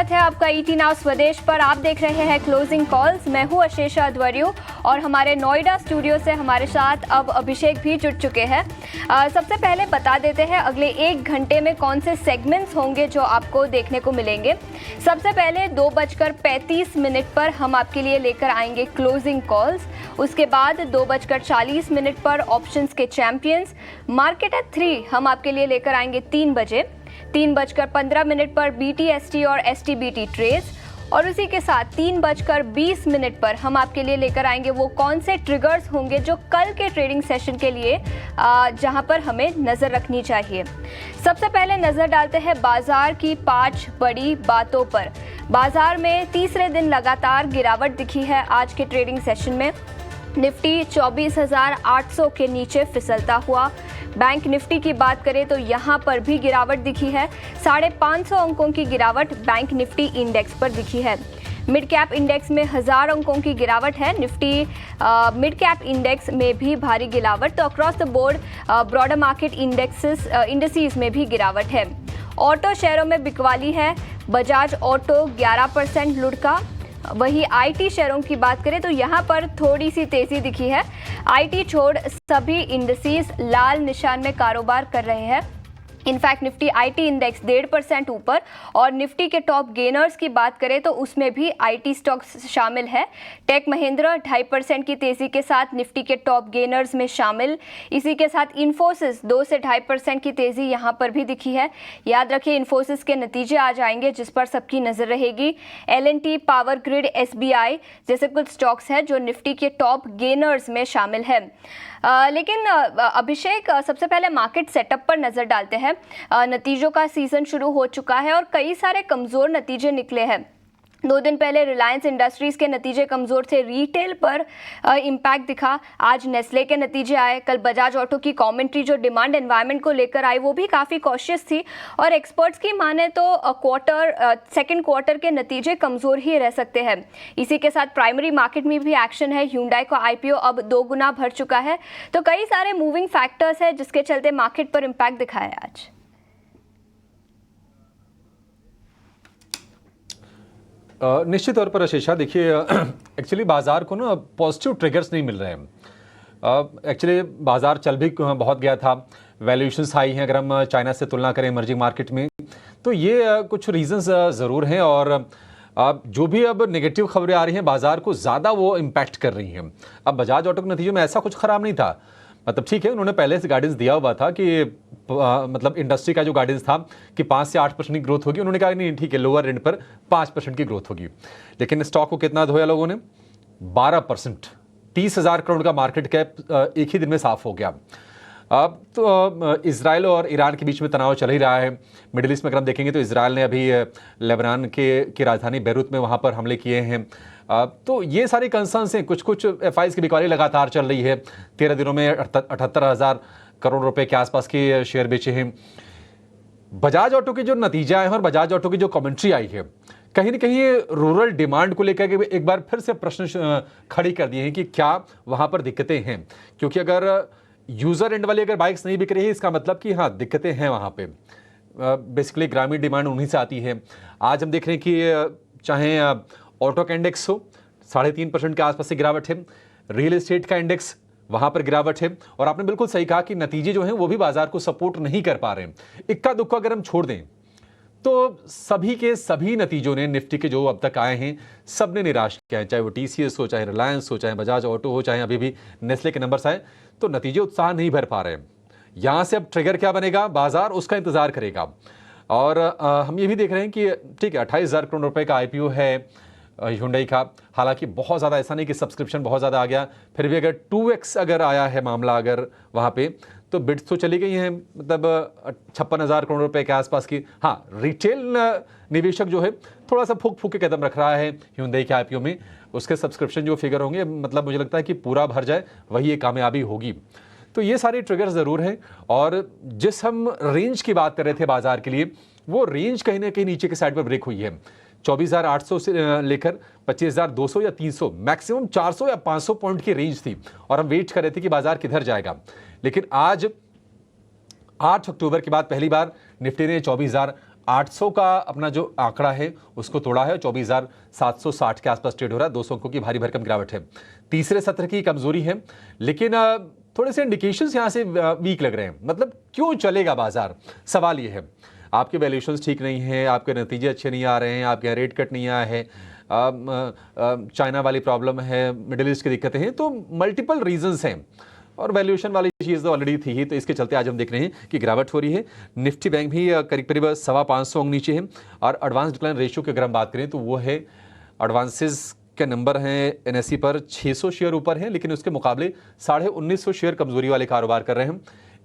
स्वागत है आपका ईटी नाउ स्वदेश पर। आप देख रहे हैं क्लोजिंग कॉल्स। मैं हूं अशेषा अद्वर्यु और हमारे नोएडा स्टूडियो से हमारे साथ अब अभिषेक भी जुड़ चुके हैं। सबसे पहले बता देते हैं अगले 1 घंटे में कौन से सेगमेंट्स होंगे जो आपको देखने को मिलेंगे। सबसे पहले 2:35 पर हम आपके लिए लेकर आएंगे क्लोजिंग कॉल्स। उसके बाद 2:40 पर ऑप्शंस के चैंपियंस। मार्केट एट 3 हम आपके लिए लेकर आएंगे 3 बजे। 3:15 पर BTST और STBT ट्रेड्स और उसी के साथ 3:20 पर हम आपके लिए लेकर आएंगे वो कौन से ट्रिगर्स होंगे जो कल के ट्रेडिंग सेशन के लिए जहां पर हमें नज़र रखनी चाहिए। सबसे पहले नज़र डालते हैं बाजार की 5 बड़ी बातों पर। बाजार में तीसरे दिन लगातार गिरावट दिखी है। आज के ट्रेडिंग सेशन में निफ्टी 24,800 के नीचे फिसलता हुआ। बैंक निफ्टी की बात करें तो यहाँ पर भी गिरावट दिखी है। 550 अंकों की गिरावट बैंक निफ्टी इंडेक्स पर दिखी है। मिड कैप इंडेक्स में 1000 अंकों की गिरावट है। निफ्टी मिड कैप इंडेक्स में भी भारी गिरावट। तो across the board broader market indexes में भी गिरावट है। ऑटो शेयरों में बिकवाली है। बजाज ऑटो 11% लुढ़का। वही आईटी शेयरों की बात करें तो यहाँ पर थोड़ी सी तेजी दिखी है। आईटी छोड़ सभी इंडस्ट्रीज लाल निशान में कारोबार कर रहे हैं। इनफैक्ट निफ्टी आईटी इंडेक्स 1.5% ऊपर और निफ्टी के टॉप गेनर्स की बात करें तो उसमें भी आईटी स्टॉक्स शामिल है। टेक महिंद्रा 2.5% की तेजी के साथ निफ्टी के टॉप गेनर्स में शामिल। इसी के साथ इन्फोसिस 2 से 2.5% की तेजी यहाँ पर भी दिखी है। याद रखिए इन्फोसिस के नतीजे आ जाएंगे जिस पर सबकी नजर रहेगी। L&T, पावर ग्रिड, SBI जैसे कुछ स्टॉक्स हैं जो निफ्टी के टॉप गेनर्स में शामिल है। लेकिन अभिषेक सबसे पहले मार्केट सेटअप पर नजर डालते हैं। नतीजों का सीजन शुरू हो चुका है और कई सारे कमजोर नतीजे निकले हैं। 2 दिन पहले रिलायंस इंडस्ट्रीज के नतीजे कमजोर थे। रिटेल पर इम्पैक्ट दिखा। आज नेस्ले के नतीजे आए। कल बजाज ऑटो की कमेंट्री जो डिमांड एनवायरनमेंट को लेकर आई वो भी काफ़ी कॉशियस थी और एक्सपर्ट्स की माने तो सेकंड क्वार्टर के नतीजे कमज़ोर ही रह सकते हैं। इसी के साथ प्राइमरी मार्केट में भी एक्शन है। Hyundai का IPO अब 2 गुना भर चुका है। तो कई सारे मूविंग फैक्टर्स हैं जिसके चलते मार्केट पर इम्पैक्ट दिखाया है आज। निश्चित तौर पर अशेषा देखिए एक्चुअली बाजार को ना पॉजिटिव ट्रिगर्स नहीं मिल रहे हैं। एक्चुअली बाजार चल भी बहुत गया था। वैल्यूएशंस हाई हैं अगर हम चाइना से तुलना करें इमर्जिंग मार्केट में। तो ये कुछ रीजंस ज़रूर हैं और जो भी अब नेगेटिव खबरें आ रही हैं बाजार को ज़्यादा वो इम्पैक्ट कर रही हैं। अब बजाज ऑटो के नतीजों में ऐसा कुछ ख़राब नहीं था। मतलब ठीक है उन्होंने पहले से गाइडेंस दिया हुआ था कि मतलब इंडस्ट्री का जो गाइडेंस था कि 5 से 8% की ग्रोथ होगी। उन्होंने कहा नहीं ठीक है लोअर एंड पर 5% की ग्रोथ होगी। लेकिन स्टॉक को कितना धोया लोगों ने? 12%। 30,000 करोड़ का मार्केट कैप एक ही दिन में साफ हो गया। अब तो इजराइल और ईरान के बीच में तनाव चल ही रहा है। मिडिल ईस्ट में अगर हम देखेंगे तो इजराइल ने अभी लेबनान की राजधानी बैरूत में वहाँ पर हमले किए हैं। तो ये सारे कंसर्न्स हैं। कुछ FIs की बिकवाली लगातार चल रही है। 13 दिनों में 78,000 करोड़ रुपए के आसपास के शेयर बेचे हैं। बजाज ऑटो के जो नतीजा आए हैं और बजाज ऑटो की जो कमेंट्री आई है कहीं ना कहीं रूरल डिमांड को लेकर के एक बार फिर से प्रश्न खड़ी कर दिए हैं कि क्या वहाँ पर दिक्कतें हैं। क्योंकि अगर यूज़र एंड वाली अगर बाइक्स नहीं बिक रही है इसका मतलब कि हाँ दिक्कतें हैं वहाँ पे। बेसिकली ग्रामीण डिमांड उन्हीं से आती है। आज हम देख रहे हैं कि चाहे ऑटो का इंडेक्स हो 3.5% के आसपास से गिरावट है। रियल एस्टेट का इंडेक्स वहाँ पर गिरावट है। और आपने बिल्कुल सही कहा कि नतीजे जो हैं वो भी बाजार को सपोर्ट नहीं कर पा रहे हैं। इक्का दुक्का अगर हम छोड़ दें तो सभी के सभी नतीजों ने निफ्टी के जो अब तक आए हैं सब ने निराश किया है। चाहे वो TCS हो, चाहे रिलायंस हो, चाहे बजाज ऑटो हो, चाहे अभी भी नेस्ले के नंबर्स आए तो नतीजे उत्साह नहीं भर पा रहे हैं। यहाँ से अब ट्रिगर क्या बनेगा बाजार उसका इंतजार करेगा। और हम ये भी देख रहे हैं कि ठीक है 28,000 करोड़ रुपए का IPO है Hyundai का। हालांकि बहुत ज़्यादा ऐसा नहीं कि सब्सक्रिप्शन बहुत ज़्यादा आ गया, फिर भी अगर 2x अगर आया है मामला अगर वहाँ पे तो बिड्स तो चली गई हैं मतलब 56,000 करोड़ रुपए के आसपास की। हाँ रिटेल निवेशक जो है थोड़ा सा फूक के कदम रख रहा है Hyundai के IPO में। उसके सब्सक्रिप्शन जो फिगर होंगे मतलब मुझे लगता है कि पूरा भर जाए वही एक कामयाबी होगी। तो ये सारे ट्रिगर ज़रूर हैं। और जिस हम रेंज की बात कर रहे थे बाजार के लिए वो रेंज कहीं ना कहीं नीचे के साइड पर ब्रेक हुई है। 24,800 से लेकर 25,200 या 300 मैक्सिमम 400 या 500 पॉइंट की रेंज थी और हम वेट कर रहे थे कि बाजार किधर जाएगा। लेकिन आज 8 अक्टूबर के बाद पहली बार निफ्टी ने 800 का अपना जो आंकड़ा है उसको तोड़ा है, 24,760 के आसपास ट्रेड हो रहा है, 200 अंकों की भारी भरकम गिरावट है। तीसरे सत्र की कमजोरी है, लेकिन थोड़े से इंडिकेशंस यहाँ से वीक लग रहे हैं। मतलब क्यों चलेगा बाजार, सवाल ये है। आपके वैल्यूएशंस ठीक नहीं है, आपके नतीजे अच्छे नहीं आ रहे हैं, आपके यहाँ रेट कट नहीं आया है, चाइना वाली प्रॉब्लम है, मिडिल ईस्ट की दिक्कतें हैं, तो मल्टीपल रीजंस हैं। और वैल्यूएशन वाली चीज़ तो ऑलरेडी थी ही, तो इसके चलते आज हम देख रहे हैं कि गिरावट हो रही है। निफ्टी बैंक भी करीब करीब 550 अंक नीचे है। और एडवांस डिक्लाइन रेशियो की अगर हम बात करें तो वो है, एडवांसेस के नंबर हैं एनएसई पर 600 शेयर ऊपर हैं, लेकिन उसके मुकाबले 1950 शेयर कमजोरी वाले कारोबार कर रहे हैं।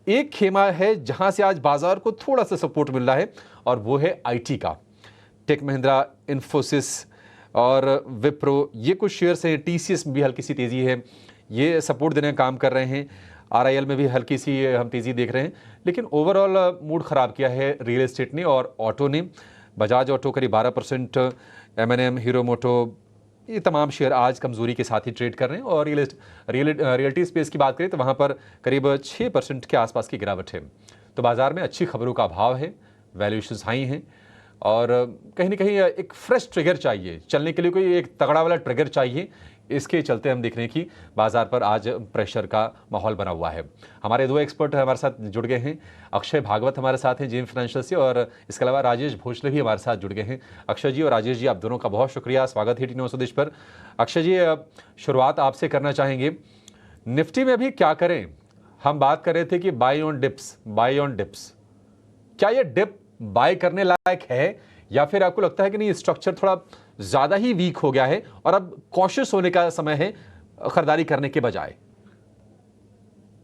एक खेमा है जहां से आज बाजार को थोड़ा सा सपोर्ट मिल रहा है, और वो है आईटी का। टेक महिंद्रा, इन्फोसिस और विप्रो, ये कुछ शेयर्स हैं। टीसीएस में भी हल्की सी तेजी है, ये सपोर्ट देने का काम कर रहे हैं। आरआईएल में भी हल्की सी हम तेजी देख रहे हैं, लेकिन ओवरऑल मूड खराब किया है रियल एस्टेट ने और ऑटो ने। बजाज ऑटो करीब 12%, एमएनएम, हीरो मोटो, ये तमाम शेयर आज कमजोरी के साथ ही ट्रेड कर रहे हैं। और रियल्टी स्पेस की बात करें तो वहाँ पर करीब 6% के आसपास की गिरावट है। तो बाजार में अच्छी खबरों का अभाव है, वैल्यूएशंस हाई हैं, और कहीं ना कहीं एक फ्रेश ट्रिगर चाहिए चलने के लिए, कोई एक तगड़ा वाला ट्रिगर चाहिए। इसके चलते हम देख रहे हैं कि बाजार पर आज प्रेशर का माहौल बना हुआ है। हमारे दो एक्सपर्ट हमारे साथ जुड़ गए हैं। अक्षय भागवत हमारे साथ हैं जेम फाइनेंशियल से, और इसके अलावा राजेश भोसले भी हमारे साथ जुड़ गए हैं। अक्षय जी और राजेश जी, आप दोनों का बहुत शुक्रिया, स्वागत है टी9 स्वदेश पर। अक्षय जी, शुरुआत आपसे करना चाहेंगे। निफ्टी में भी क्या करें? हम बात कर रहे थे कि बाय ऑन डिप्स, क्या ये डिप बाय करने लायक है, या फिर आपको लगता है कि नहीं, स्ट्रक्चर थोड़ा ज्यादा ही वीक हो गया है और अब कॉशियस होने का समय है खरीदारी करने के बजाय?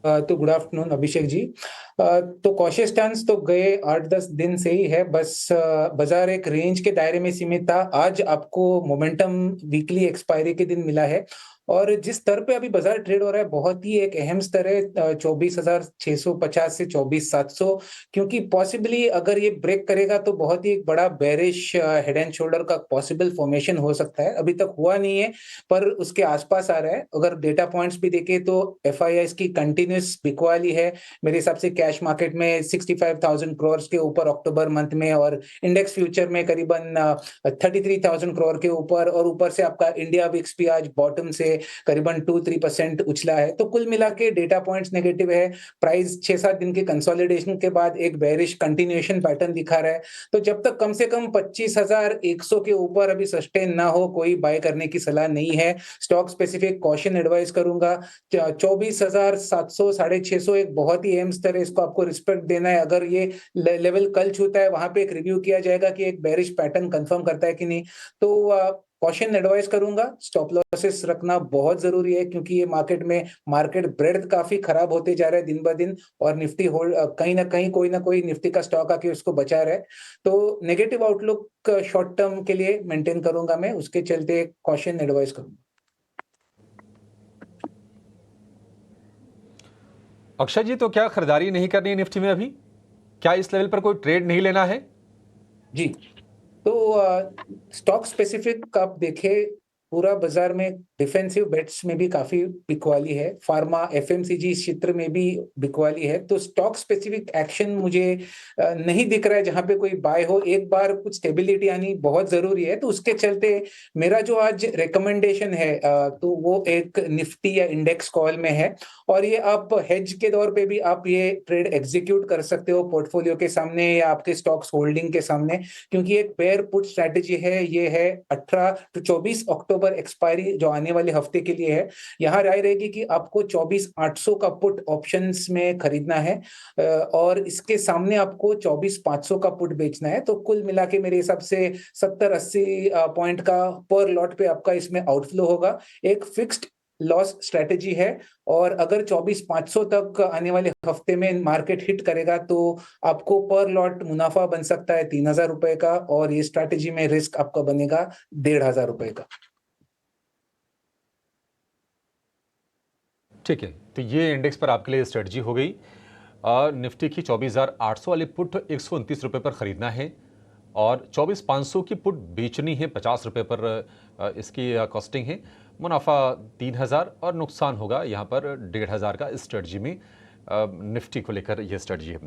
तो गुड आफ्टरनून अभिषेक जी। तो कॉशियस स्टांस तो गए 8-10 दिन से ही है, बस बाजार एक रेंज के दायरे में सीमित था। आज आपको मोमेंटम वीकली एक्सपायरी के दिन मिला है, और जिस स्तर पे अभी बाजार ट्रेड हो रहा है बहुत ही एक अहम स्तर है 24,650 से 24,700, क्योंकि पॉसिबली अगर ये ब्रेक करेगा तो बहुत ही एक बड़ा बेरिश हेड एंड शोल्डर का पॉसिबल फॉर्मेशन हो सकता है। अभी तक हुआ नहीं है पर उसके आसपास आ रहा है। अगर डेटा पॉइंट्स भी देखें तो एफआईआई की कंटिन्यूस बिकवाली है मेरे हिसाब से। कैश मार्केट में 65,000 करोड़ के ऊपर अक्टूबर मंथ में, और इंडेक्स फ्यूचर में करीबन 33,000 करोड़ के ऊपर, और ऊपर से आपका इंडिया विक्स भी आज बॉटम से करीबन 2-3% उछला है। तो कुल मिला के डेटा पॉइंट्स नेगेटिव है। प्राइस 6-7 दिन के कंसोलिडेशन के बाद एक बेरिश कंटिन्यूएशन पैटर्न दिखा रहा है। तो जब तक कम से कम 25,100 के ऊपर अभी सस्टेन ना हो, कोई बाय करने की सलाह नहीं है। स्टॉक स्पेसिफिक कॉशन एडवाइस करूंगा। 24,700 650 एक बहुत ही अहम स्तर है, इसको आपको रिस्पेक्ट देना है। अगर ये लेवल कल छूता है, वहां पे एक रिव्यू किया जाएगा कि एक बेरिश पैटर्न कंफर्म करता है कि नहीं। तो कॉशन एडवाइस करूंगा। स्टॉप लॉसेस रखना बहुत जरूरी है, क्योंकि ये मार्केट ब्रेड्थ काफी खराब होते जा रहा है दिन ब दिन, और निफ्टी होल्ड कहीं ना कहीं कोई ना कोई निफ्टी का स्टॉक आके उसको बचा रहा है। तो नेगेटिव आउटलुक शॉर्ट टर्म के लिए मेंटेन करूंगा मैं, उसके चलते कॉशन एडवाइस करूंगा। अक्षय जी, तो क्या खरीदारी नहीं करनी है निफ्टी में अभी? क्या इस लेवल पर कोई ट्रेड नहीं लेना है? जी, तो स्टॉक स्पेसिफिक आप देखें, पूरा बाजार में डिफेंसिव बेट्स में भी काफी बिकवाली है। फार्मा, एफएमसीजी क्षेत्र में भी बिकवाली है। तो स्टॉक स्पेसिफिक एक्शन मुझे नहीं दिख रहा है जहां पे कोई बाय हो। एक बार कुछ स्टेबिलिटी आनी बहुत जरूरी है। तो उसके चलते मेरा जो आज रिकमेंडेशन है तो वो एक निफ्टी या इंडेक्स कॉल में है, और ये आप हेज के तौर पे भी आप ये ट्रेड एग्जीक्यूट कर सकते हो पोर्टफोलियो के सामने या आपके स्टॉक्स होल्डिंग के सामने, क्योंकि एक पेयर पुट स्ट्रैटेजी है। ये है 18 to 24 अक्टूबर एक्सपायरी जो आने वाले हफ्ते के लिए है। यहाँ राय रहेगी कि आपको 24,800 का पुट ऑप्शंस में खरीदना है, और इसके सामने आपको 24,500 का पुट बेचना है। तो कुल मिला के मेरे हिसाब से 70-80 पॉइंट का पर लॉट पे आपका इसमें आउटफ्लो होगा। एक फिक्स्ड लॉस स्ट्रेटेजी है, और अगर 24,500 तक आने वाले हफ्ते में मार्केट हिट करेगा तो आपको पर लॉट मुनाफा बन सकता है 3,000 रुपए का, और ये स्ट्रेटेजी में रिस्क आपका बनेगा 1,500 रुपए का। ठीक है, तो ये इंडेक्स पर आपके लिए स्ट्रेटजी हो गई। निफ्टी की 24,800 वाली पुट 129 रुपये पर खरीदना है, और 24,500 की पुट बेचनी है 50 रुपये पर। इसकी कॉस्टिंग है। मुनाफा 3,000 और नुकसान होगा यहाँ पर 1,500 का। इस स्ट्रेटजी में निफ्टी को लेकर यह स्ट्रेटजी है।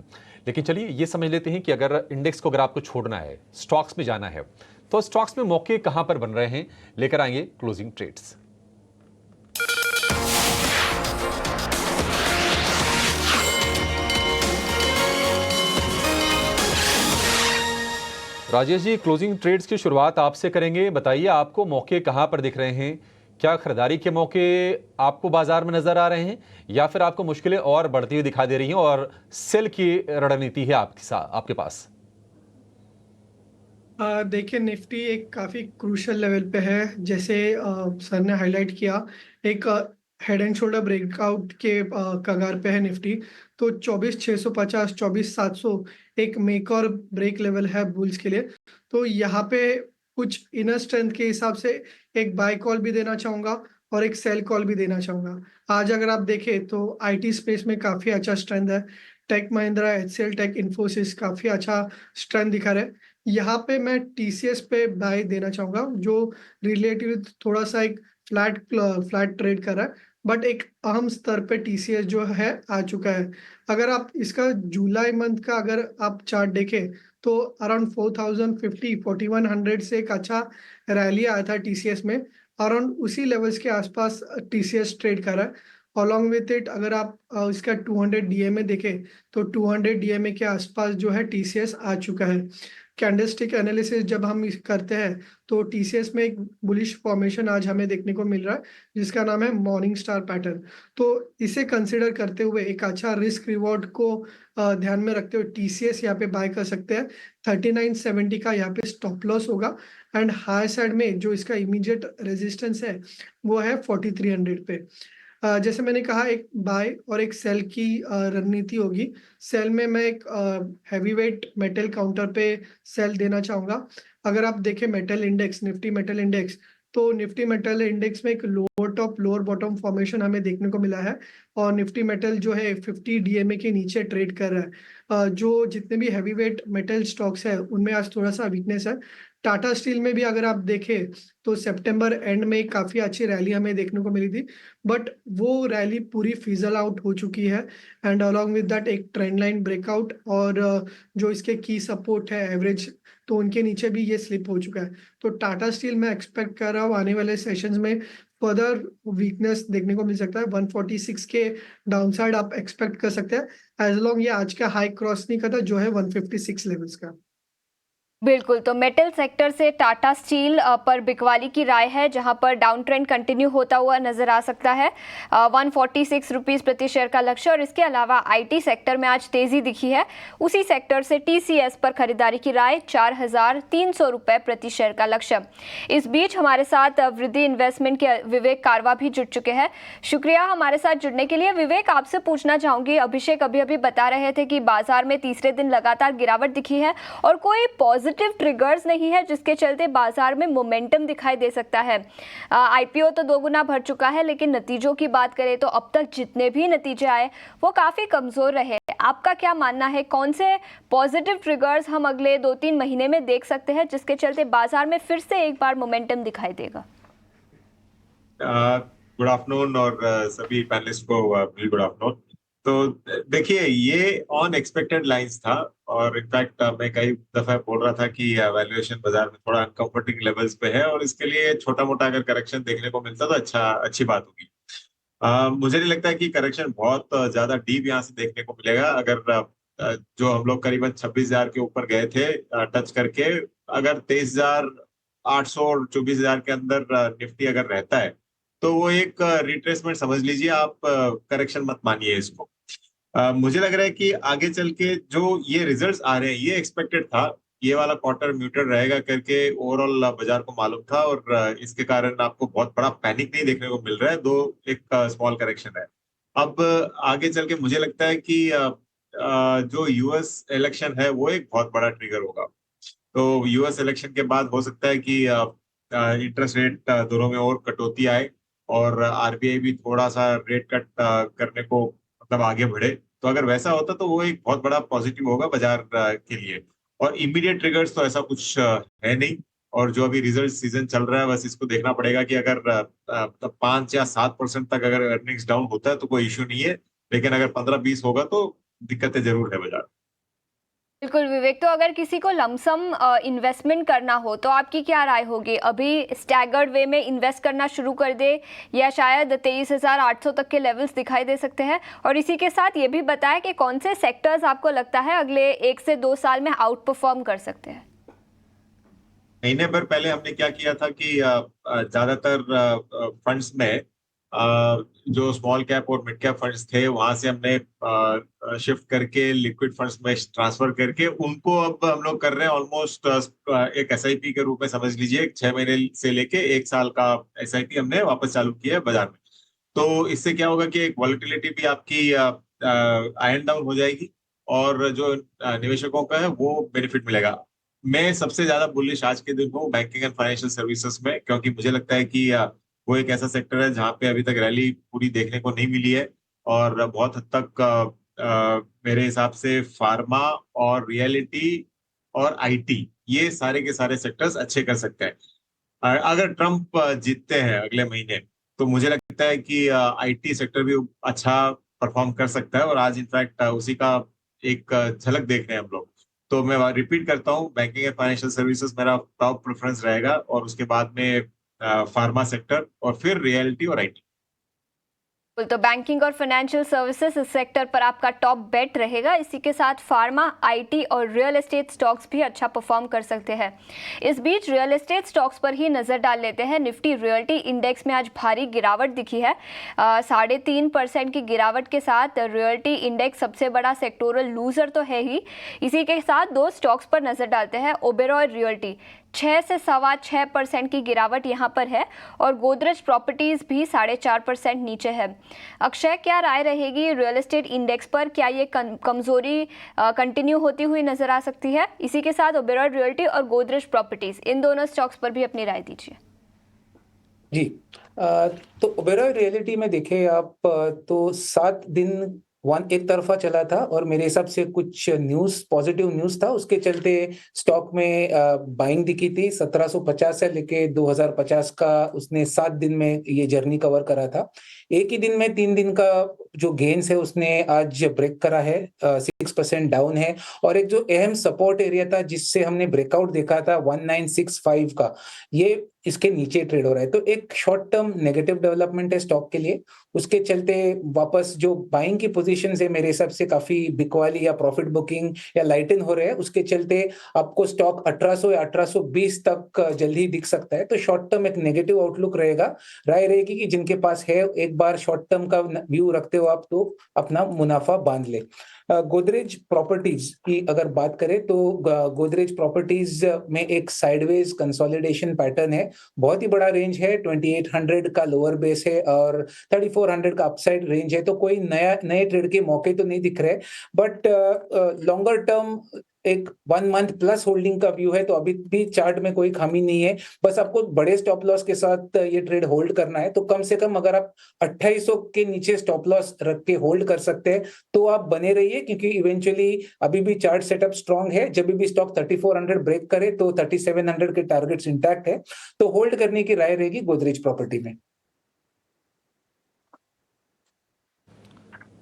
लेकिन चलिए ये समझ लेते हैं कि अगर इंडेक्स को अगर आपको छोड़ना है, स्टॉक्स में जाना है, तो स्टॉक्स में मौके कहां पर बन रहे हैं, लेकर आएंगे closing trades. Rajesh ji, closing trades की शुरुआत आपसे करेंगे। बताइए आपको मौके कहां पर दिख रहे हैं? क्या खरीदारी के मौके आपको बाजार में नजर आ रहे हैं, या फिर आपको मुश्किलें और बढ़ती हुई दिखाई दे रही हैं और सेल की रणनीति है आपके पास? देखिए, निफ्टी एक काफ़ी क्रूशल लेवल पे है। जैसे सर ने हाईलाइट किया, एक हेड एंड शोल्डर ब्रेकआउट के कगार पे है निफ्टी। तो 24,650 24,700 एक मेक और ब्रेक लेवल है बुल्स के लिए। तो यहाँ पे कुछ इनर स्ट्रेंथ के हिसाब से एक बाय कॉल भी देना चाहूँगा और एक सेल कॉल भी देना चाहूँगा। आज अगर आप देखें तो आईटी स्पेस में काफ़ी अच्छा स्ट्रेंथ है। Tech Mahindra, HCL Tech, Infosys काफ़ी अच्छा स्ट्रेंथ दिखा रहे हैं। यहाँ पे मैं टीसीएस पे बाय देना चाहूँगा, जो रिलेटिव थोड़ा सा एक फ्लैट ट्रेड कर रहा है, बट एक अहम स्तर पे टीसीएस जो है आ चुका है। अगर आप इसका जुलाई मंथ का अगर आप चार्ट देखें तो अराउंड 4050 4100 से एक अच्छा रैली आया था टीसीएस में। अराउंड उसी लेवल्स के आसपास टीसीएस ट्रेड कर रहा है। अलॉन्ग विथ इट अगर आप इसका 200 डीएमए देखें तो 200 डीएमए के आसपास जो है टीसीएस आ चुका है। कैंडलस्टिक एनालिसिस जब हम करते हैं तो टीसीएस में एक बुलिश फॉर्मेशन आज हमें देखने को मिल रहा है, जिसका नाम है मॉर्निंग स्टार पैटर्न। तो इसे कंसिडर करते हुए एक अच्छा रिस्क रिवॉर्ड को ध्यान में रखते हुए टीसीएस यहाँ पे बाय कर सकते हैं। 3970 का यहाँ पे स्टॉप लॉस होगा एंड हाई साइड में जो इसका इमीडिएट रेजिस्टेंस है वो है 4300 पे। जैसे मैंने कहा, एक बाय और एक सेल की रणनीति होगी। सेल में मैं एक हैवी वेट मेटल काउंटर पे सेल देना चाहूँगा। अगर आप देखें metal index, Nifty metal index, तो निफ्टी मेटल इंडेक्स में एक lower top lower bottom formation हमें देखने को मिला है और निफ्टी मेटल जो है 50 डीएमए के नीचे ट्रेड कर रहा है। जो जितने भी हैवी वेट मेटल स्टॉक्स है उनमें आज थोड़ा सा वीकनेस है। टाटा स्टील में भी अगर आप देखें तो सितंबर एंड में काफ़ी अच्छी रैली हमें देखने को मिली थी, बट वो रैली पूरी फिजल आउट हो चुकी है एंड अलॉन्ग विद दैट एक ट्रेंड लाइन ब्रेकआउट और जो इसके की सपोर्ट है एवरेज, तो उनके नीचे भी ये स्लिप हो चुका है। तो टाटा स्टील मैं एक्सपेक्ट कर रहा हूँ आने वाले सेशंस में फर्दर वीकनेस देखने को मिल सकता है। 146 के डाउनसाइड आप एक्सपेक्ट कर सकते हैं एज लॉन्ग ये आज का हाई क्रॉस नहीं करता जो है 156 लेवल्स का। बिल्कुल, तो मेटल सेक्टर से टाटा स्टील पर बिकवाली की राय है, जहां पर डाउन ट्रेंड कंटिन्यू होता हुआ नजर आ सकता है। 146 रुपीज़ प्रति शेयर का लक्ष्य। और इसके अलावा आईटी सेक्टर में आज तेजी दिखी है, उसी सेक्टर से टीसीएस पर खरीदारी की राय, 4300 रुपये प्रति शेयर का लक्ष्य। इस बीच हमारे साथ वृद्धि इन्वेस्टमेंट के विवेक कारवा भी जुड़ चुके हैं। शुक्रिया हमारे साथ जुड़ने के लिए। विवेक, आपसे पूछना चाहूंगी, अभिषेक अभी अभी बता रहे थे कि बाजार में तीसरे दिन लगातार गिरावट दिखी है और कोई पॉजिटिव ट्रिगर्स नहीं है जिसके चलते बाजार में मोमेंटम दिखाई दे सकता है। आईपीओ तो 2 गुना बढ़ चुका है, लेकिन नतीजों की बात करें तो अब तक जितने भी नतीजे आए वो काफी कमजोर रहे। आपका क्या मानना है, कौन से पॉजिटिव ट्रिगर्स हम अगले 2-3 महीने में देख सकते हैं जिसके चलते बाजार में फिर से एक बार मोमेंटम दिखाई देगा? गुड आफ्टरनून और सभी पैनलिस्ट को गुड आफ्टरनून। तो देखिए, ये ऑन एक्सपेक्टेड लाइंस था और इनफैक्ट मैं कई दफा बोल रहा था कि वैल्यूएशन बाजार में थोड़ा अनकंफर्टिंग लेवल्स पे है और इसके लिए छोटा मोटा अगर करेक्शन देखने को मिलता तो अच्छी बात होगी। मुझे नहीं लगता है कि करेक्शन बहुत ज्यादा डीप यहाँ से देखने को मिलेगा। अगर जो हम लोग करीबन 26,000 के ऊपर गए थे टच करके, अगर 23,800 और 24,000 के अंदर निफ्टी अगर रहता है तो वो एक रिट्रेसमेंट समझ लीजिए आप, करेक्शन मत मानिए इसको। मुझे लग रहा है कि आगे चल के जो ये रिजल्ट्स आ रहे हैं, ये एक्सपेक्टेड था, ये वाला क्वार्टर म्यूटेड रहेगा करके ओवरऑल बाजार को मालूम था और इसके कारण आपको बहुत बड़ा पैनिक नहीं देखने को मिल रहा है, एक स्मॉल करेक्शन है। अब आगे चल के मुझे लगता है कि जो यूएस इलेक्शन है वो एक बहुत बड़ा ट्रिगर होगा। तो यूएस इलेक्शन के बाद हो सकता है कि इंटरेस्ट रेट दोनों में और कटौती आए और आरबीआई भी थोड़ा सा रेट कट करने को मतलब आगे बढ़े। तो अगर वैसा होता तो वो एक बहुत बड़ा पॉजिटिव होगा बाजार के लिए। और इमीडिएट ट्रिगर्स तो ऐसा कुछ है नहीं, और जो अभी रिजल्ट सीजन चल रहा है बस इसको देखना पड़ेगा कि अगर 5 या 7% तक अगर अर्निंग्स डाउन होता है तो कोई इश्यू नहीं है। लेकिन अगर 15-20 होगा तो दिक्कतें जरूर है बाजार। बिल्कुल विवेक, तो अगर किसी को लमसम इन्वेस्टमेंट करना हो तो आपकी क्या राय होगी? अभी स्टैगर्ड वे में इन्वेस्ट करना शुरू कर दे या शायद 23,800 तक के लेवल्स दिखाई दे सकते हैं? और इसी के साथ ये भी बताएं कि कौन से सेक्टर्स आपको लगता है अगले 1 से 2 साल में आउट परफॉर्म कर सकते हैं? महीने भर पहले हमने क्या किया था कि ज्यादातर फंड्स में जो स्मॉल कैप और मिड कैप फंड्स थे वहां से हमने शिफ्ट करके लिक्विड फंड्स में ट्रांसफर करके उनको अब हम लोग कर रहे हैं ऑलमोस्ट एक एसआईपी के रूप में समझ लीजिए। 6 महीने से लेके 1 साल का एसआईपी हमने वापस चालू किया है बाजार में। तो इससे क्या होगा कि एक वॉलेटिलिटी भी आपकी आयन डाउन हो जाएगी और जो निवेशकों का है वो बेनिफिट मिलेगा। मैं सबसे ज्यादा बुलिश आज के दिन हूँ बैंकिंग एंड फाइनेंशियल सर्विसेज में, क्योंकि मुझे लगता है कि वो एक ऐसा सेक्टर है जहाँ पे अभी तक रैली पूरी देखने को नहीं मिली है और बहुत हद तक मेरे हिसाब से फार्मा और रियलिटी और आईटी ये सारे के सारे सेक्टर्स अच्छे कर सकते हैं। अगर ट्रम्प जीतते हैं अगले महीने तो मुझे लगता है कि आईटी सेक्टर भी अच्छा परफॉर्म कर सकता है और आज इनफैक्ट उसी का एक झलक देख रहे हैं हम लोग। तो मैं रिपीट करता हूँ, बैंकिंग एंड फाइनेंशियल सर्विसेज मेरा टॉप प्रेफरेंस रहेगा और उसके बाद में फार्मा सेक्टर और फिर रियलिटी और आईटी। तो बैंकिंग और फाइनेंशियल सर्विसेज इस सेक्टर पर आपका टॉप बेट रहेगा। इसी के साथ फार्मा, आईटी और रियल एस्टेट स्टॉक्स भी अच्छा परफॉर्म कर सकते हैं। इस बीच रियल एस्टेट स्टॉक्स पर ही नज़र डाल लेते हैं। निफ्टी रियल्टी इंडेक्स में आज भारी गिरावट दिखी है। 3.5% की गिरावट के साथ रियल्टी इंडेक्स सबसे बड़ा सेक्टोरल लूजर तो है ही। इसी के साथ 2 स्टॉक्स पर नज़र डालते हैं। ओबेरॉय रियल्टी 6 से 6.25% की गिरावट यहाँ पर है और गोदरेज प्रॉपर्टीज भी 4.5% नीचे है। अक्षय, क्या राय रहेगी रियल एस्टेट इंडेक्स पर? क्या ये कमजोरी कंटिन्यू होती हुई नजर आ सकती है? इसी के साथ ओबेरॉय रियल्टी और गोदरेज प्रॉपर्टीज, इन दोनों स्टॉक्स पर भी अपनी राय दीजिए। जी, तो ओबेरॉय रियलिटी में देखें आप तो 7 दिन एक तरफा चला था और मेरे हिसाब से कुछ पॉजिटिव न्यूज था, उसके चलते स्टॉक में बाइंग दिखी थी। 1750 से लेके 2050 का उसने 7 दिन में ये जर्नी कवर करा था। एक ही दिन में 3 दिन का जो गेन्स है उसने आज ब्रेक करा है, 6% डाउन है और एक जो अहम सपोर्ट एरिया था जिससे हमने ब्रेकआउट देखा था 1965 का, ये इसके नीचे ट्रेड हो रहा है। तो एक शॉर्ट टर्म नेगेटिव डेवलपमेंट है स्टॉक के लिए। उसके चलते वापस जो बाइंग की पोजीशन है मेरे हिसाब से काफी बिकवाली या प्रॉफिट बुकिंग या लाइटन हो रहे हैं, उसके चलते आपको स्टॉक 1800 या 1820 तक जल्दी दिख सकता है। तो शॉर्ट टर्म एक नेगेटिव आउटलुक रहेगा। राय रहेगी कि जिनके पास है एक बार शॉर्ट टर्म का व्यू रखते हो आप तो अपना मुनाफा बांध ले। गोदरेज प्रॉपर्टीज की अगर बात करें तो गोदरेज प्रॉपर्टीज में एक साइडवेज कंसोलिडेशन पैटर्न है। बहुत ही बड़ा रेंज है, 2800 का लोअर बेस है और 3400 का अपसाइड रेंज है। तो कोई नए ट्रेड के मौके तो नहीं दिख रहे, बट लॉन्गर टर्म एक 1 मंथ प्लस होल्डिंग का व्यू है। तो अभी भी चार्ट में कोई खामी नहीं है, बस आपको बड़े स्टॉप लॉस के साथ ये ट्रेड होल्ड करना है। तो कम से कम अगर आप 2800 के नीचे स्टॉप लॉस रख के होल्ड कर सकते हैं तो आप बने रहिए, क्योंकि इवेंचुअली अभी भी चार्ट सेटअप स्ट्रांग है। जब भी स्टॉक 3400 ब्रेक करे तो 3700 के टारगेट्स इंटैक्ट है, तो होल्ड करने की राय रहेगी गोदरेज प्रॉपर्टी में।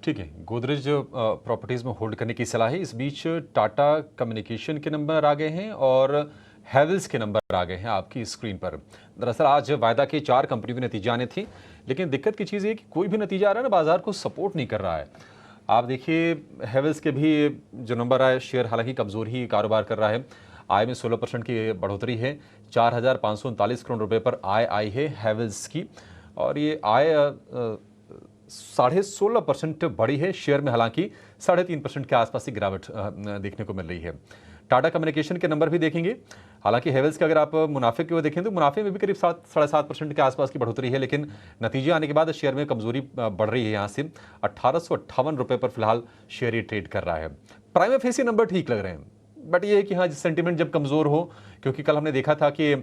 ठीक है, गोदरेज प्रॉपर्टीज़ में होल्ड करने की सलाह है। इस बीच टाटा कम्युनिकेशन के नंबर आ गए हैं और हैवेल्स के नंबर आ गए हैं आपकी स्क्रीन पर। दरअसल आज वायदा की 4 कंपनियों के नतीजे आने थी, लेकिन दिक्कत की चीज़ ये कि कोई भी नतीजा आ रहा है ना, बाजार को सपोर्ट नहीं कर रहा है। आप देखिए हैवेल्स के भी जो नंबर आए, शेयर हालांकि कमज़ोर ही कारोबार कर रहा है। आय में 16% की बढ़ोतरी है, 4,539 करोड़ रुपए पर आय आई है हैवेल्स की और ये आय 16.5% बढ़ी है। शेयर में हालांकि 3.5% के आसपास की गिरावट देखने को मिल रही है। टाटा कम्युनिकेशन के नंबर भी देखेंगे, हालांकि हैवेल्स के अगर आप मुनाफे की ओर देखें तो मुनाफे में भी करीब 7.5% के आसपास की बढ़ोतरी है, लेकिन नतीजे आने के बाद शेयर में कमजोरी बढ़ रही है। यहाँ से 1858 रुपये पर फिलहाल शेयर ये ट्रेड कर रहा है। प्राइम फेसी नंबर ठीक लग रहे हैं, बट ये है कि हाँ, सेंटीमेंट जब कमज़ोर हो, क्योंकि कल हमने देखा था कि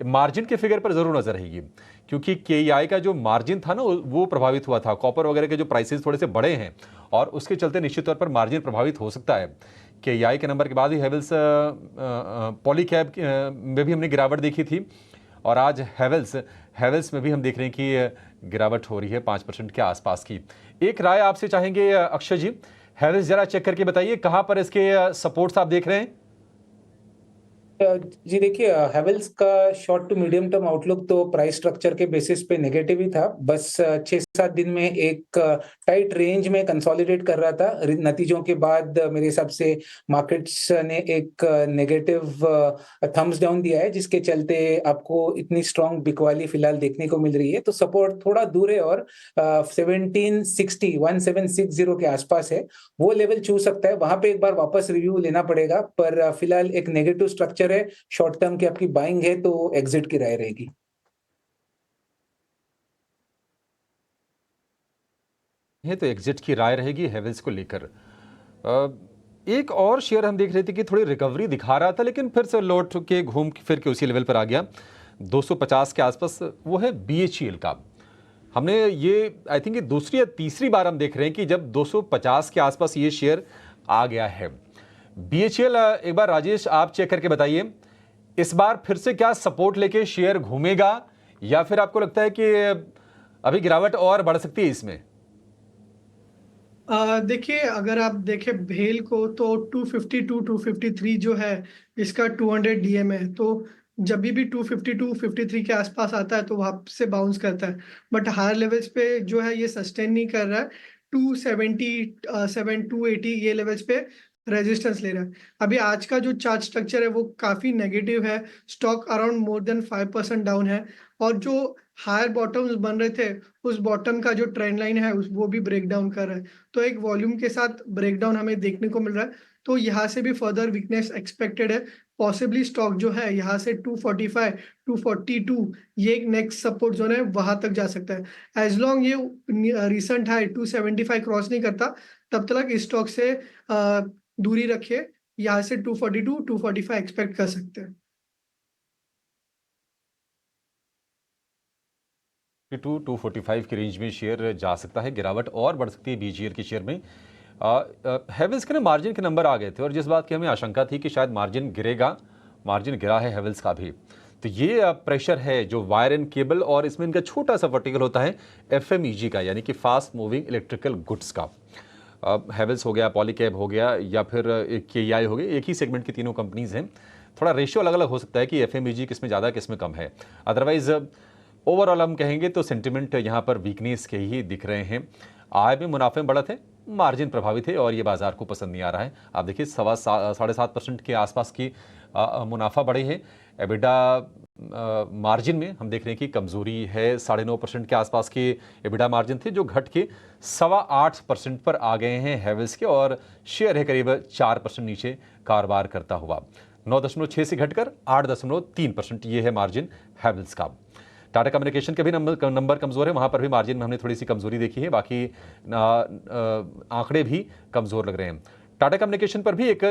मार्जिन के फिगर पर जरूर नजर रहेगी, क्योंकि केईआई का जो मार्जिन था ना वो प्रभावित हुआ था। कॉपर वगैरह के जो प्राइसेस थोड़े से बड़े हैं और उसके चलते निश्चित तौर पर मार्जिन प्रभावित हो सकता है। केईआई के नंबर के बाद ही हैवेल्स पॉलीकैब में भी हमने गिरावट देखी थी और आज हैवेल्स में भी हम देख रहे हैं कि गिरावट हो रही है 5% के आसपास की। एक राय आपसे चाहेंगे अक्षय जी, हैवेल्स जरा चेक करके बताइए कहाँ पर इसके सपोर्ट्स आप देख रहे हैं? जी देखिए, हैवेल्स का short to medium term outlook तो प्राइस स्ट्रक्चर के बेसिस पे नेगेटिव ही था। बस 6-7 दिन में एक टाइट रेंज में कंसोलिडेट कर रहा था। नतीजों के बाद मेरे हिसाब से मार्केट्स ने एक नेगेटिव थम्स डाउन दिया है, जिसके चलते आपको इतनी स्ट्रॉन्ग बिकवाली फिलहाल देखने को मिल रही है। तो सपोर्ट थोड़ा दूर है और 1760 के आसपास है, वो लेवल छू सकता है। वहां पे एक बार वापस रिव्यू लेना पड़ेगा, पर फिलहाल एक नेगेटिव स्ट्रक्चर है। शॉर्ट टर्म की आपकी बाइंग है तो एग्जिट की राय रहेगी। ये तो एग्जिट की राय रहेगी हैवेल्स को लेकर। एक और शेयर हम देख रहे थे कि थोड़ी रिकवरी दिखा रहा था, लेकिन फिर से लौट के घूम फिर के उसी लेवल पर आ गया 250 के आसपास। वो है BHEL का। हमने ये आई थिंक ये दूसरी या तीसरी बार हम देख रहे हैं कि जब 250 के आसपास ये शेयर आ गया है। BHEL एक बार राजेश आप चेक करके बताइए, इस बार फिर से क्या सपोर्ट लेके शेयर घूमेगा या फिर आपको लगता है कि अभी गिरावट और बढ़ सकती है इसमें? देखिए, अगर आप देखें भेल को तो 252 253 जो है इसका 200 DM है। तो जब भी 252 53 के आसपास आता है तो वहां से बाउंस करता है, बट हायर लेवल्स पे जो है ये सस्टेन नहीं कर रहा है। 277 280 ये लेवल्स पे रेजिस्टेंस ले रहा है। अभी आज का जो चार्ट स्ट्रक्चर है वो काफी नेगेटिव है। Stock around more than 5% down है और जो हायर बॉटम्स बन रहे थे उस बॉटम का जो ट्रेंड लाइन है वो भी ब्रेक डाउन कर रहा है। तो एक वॉल्यूम के साथ ब्रेकडाउन हमें देखने को मिल रहा है, तो यहाँ से भी फर्दर वीकनेस एक्सपेक्टेड है। पॉसिबली स्टॉक जो है यहाँ से 245 242 ये एक नेक्स्ट सपोर्ट जोन है, वहां तक जा सकता है। एज लॉन्ग ये रिसेंट हाई 275 क्रॉस नहीं करता तब तक इस स्टॉक से दूरी रखिए। यहाँ से 242 245 एक्सपेक्ट कर सकते हैं। 245 की रेंज में शेयर जा सकता है, गिरावट और बढ़ सकती है BHEL के शेयर में। हैवेल्स के ना मार्जिन के नंबर आ गए थे और जिस बात की हमें आशंका थी कि शायद मार्जिन गिरेगा, मार्जिन गिरा है हैवेल्स का भी। तो ये प्रेशर है जो वायर एंड केबल और इसमें इनका छोटा सा वर्टिकल होता है FMEG का, यानी कि फास्ट मूविंग इलेक्ट्रिकल गुड्स का। हैवेल्स हो गया, पॉलीकैब हो गया या फिर KEI हो गया, एक ही सेगमेंट की तीनों कंपनीज हैं। थोड़ा रेशियो अलग अलग हो सकता है कि FMEG किस में ज़्यादा किस में कम है। अदरवाइज ओवरऑल हम कहेंगे तो सेंटिमेंट यहाँ पर वीकनेस के ही दिख रहे हैं। आय में मुनाफे में बढ़त है, मार्जिन प्रभावित है और ये बाजार को पसंद नहीं आ रहा है। आप देखिए 7.5% के आसपास की मुनाफा बढ़े है। एबिडा मार्जिन में हम देख रहे हैं कि कमजोरी है। 9.5% के आसपास के एबिडा मार्जिन थे जो घट के 8.25% पर आ गए हैं हैवेल्स के, और शेयर है करीब 4% नीचे कारोबार करता हुआ। 9.6 से घटकर 8.3% ये है मार्जिन हैवेल्स का। टाटा कम्युनिकेशन के भी नंबर कमज़ोर है, वहाँ पर भी मार्जिन में हमने थोड़ी सी कमज़ोरी देखी है। बाकी आंकड़े भी कमज़ोर लग रहे हैं। टाटा कम्युनिकेशन पर भी एक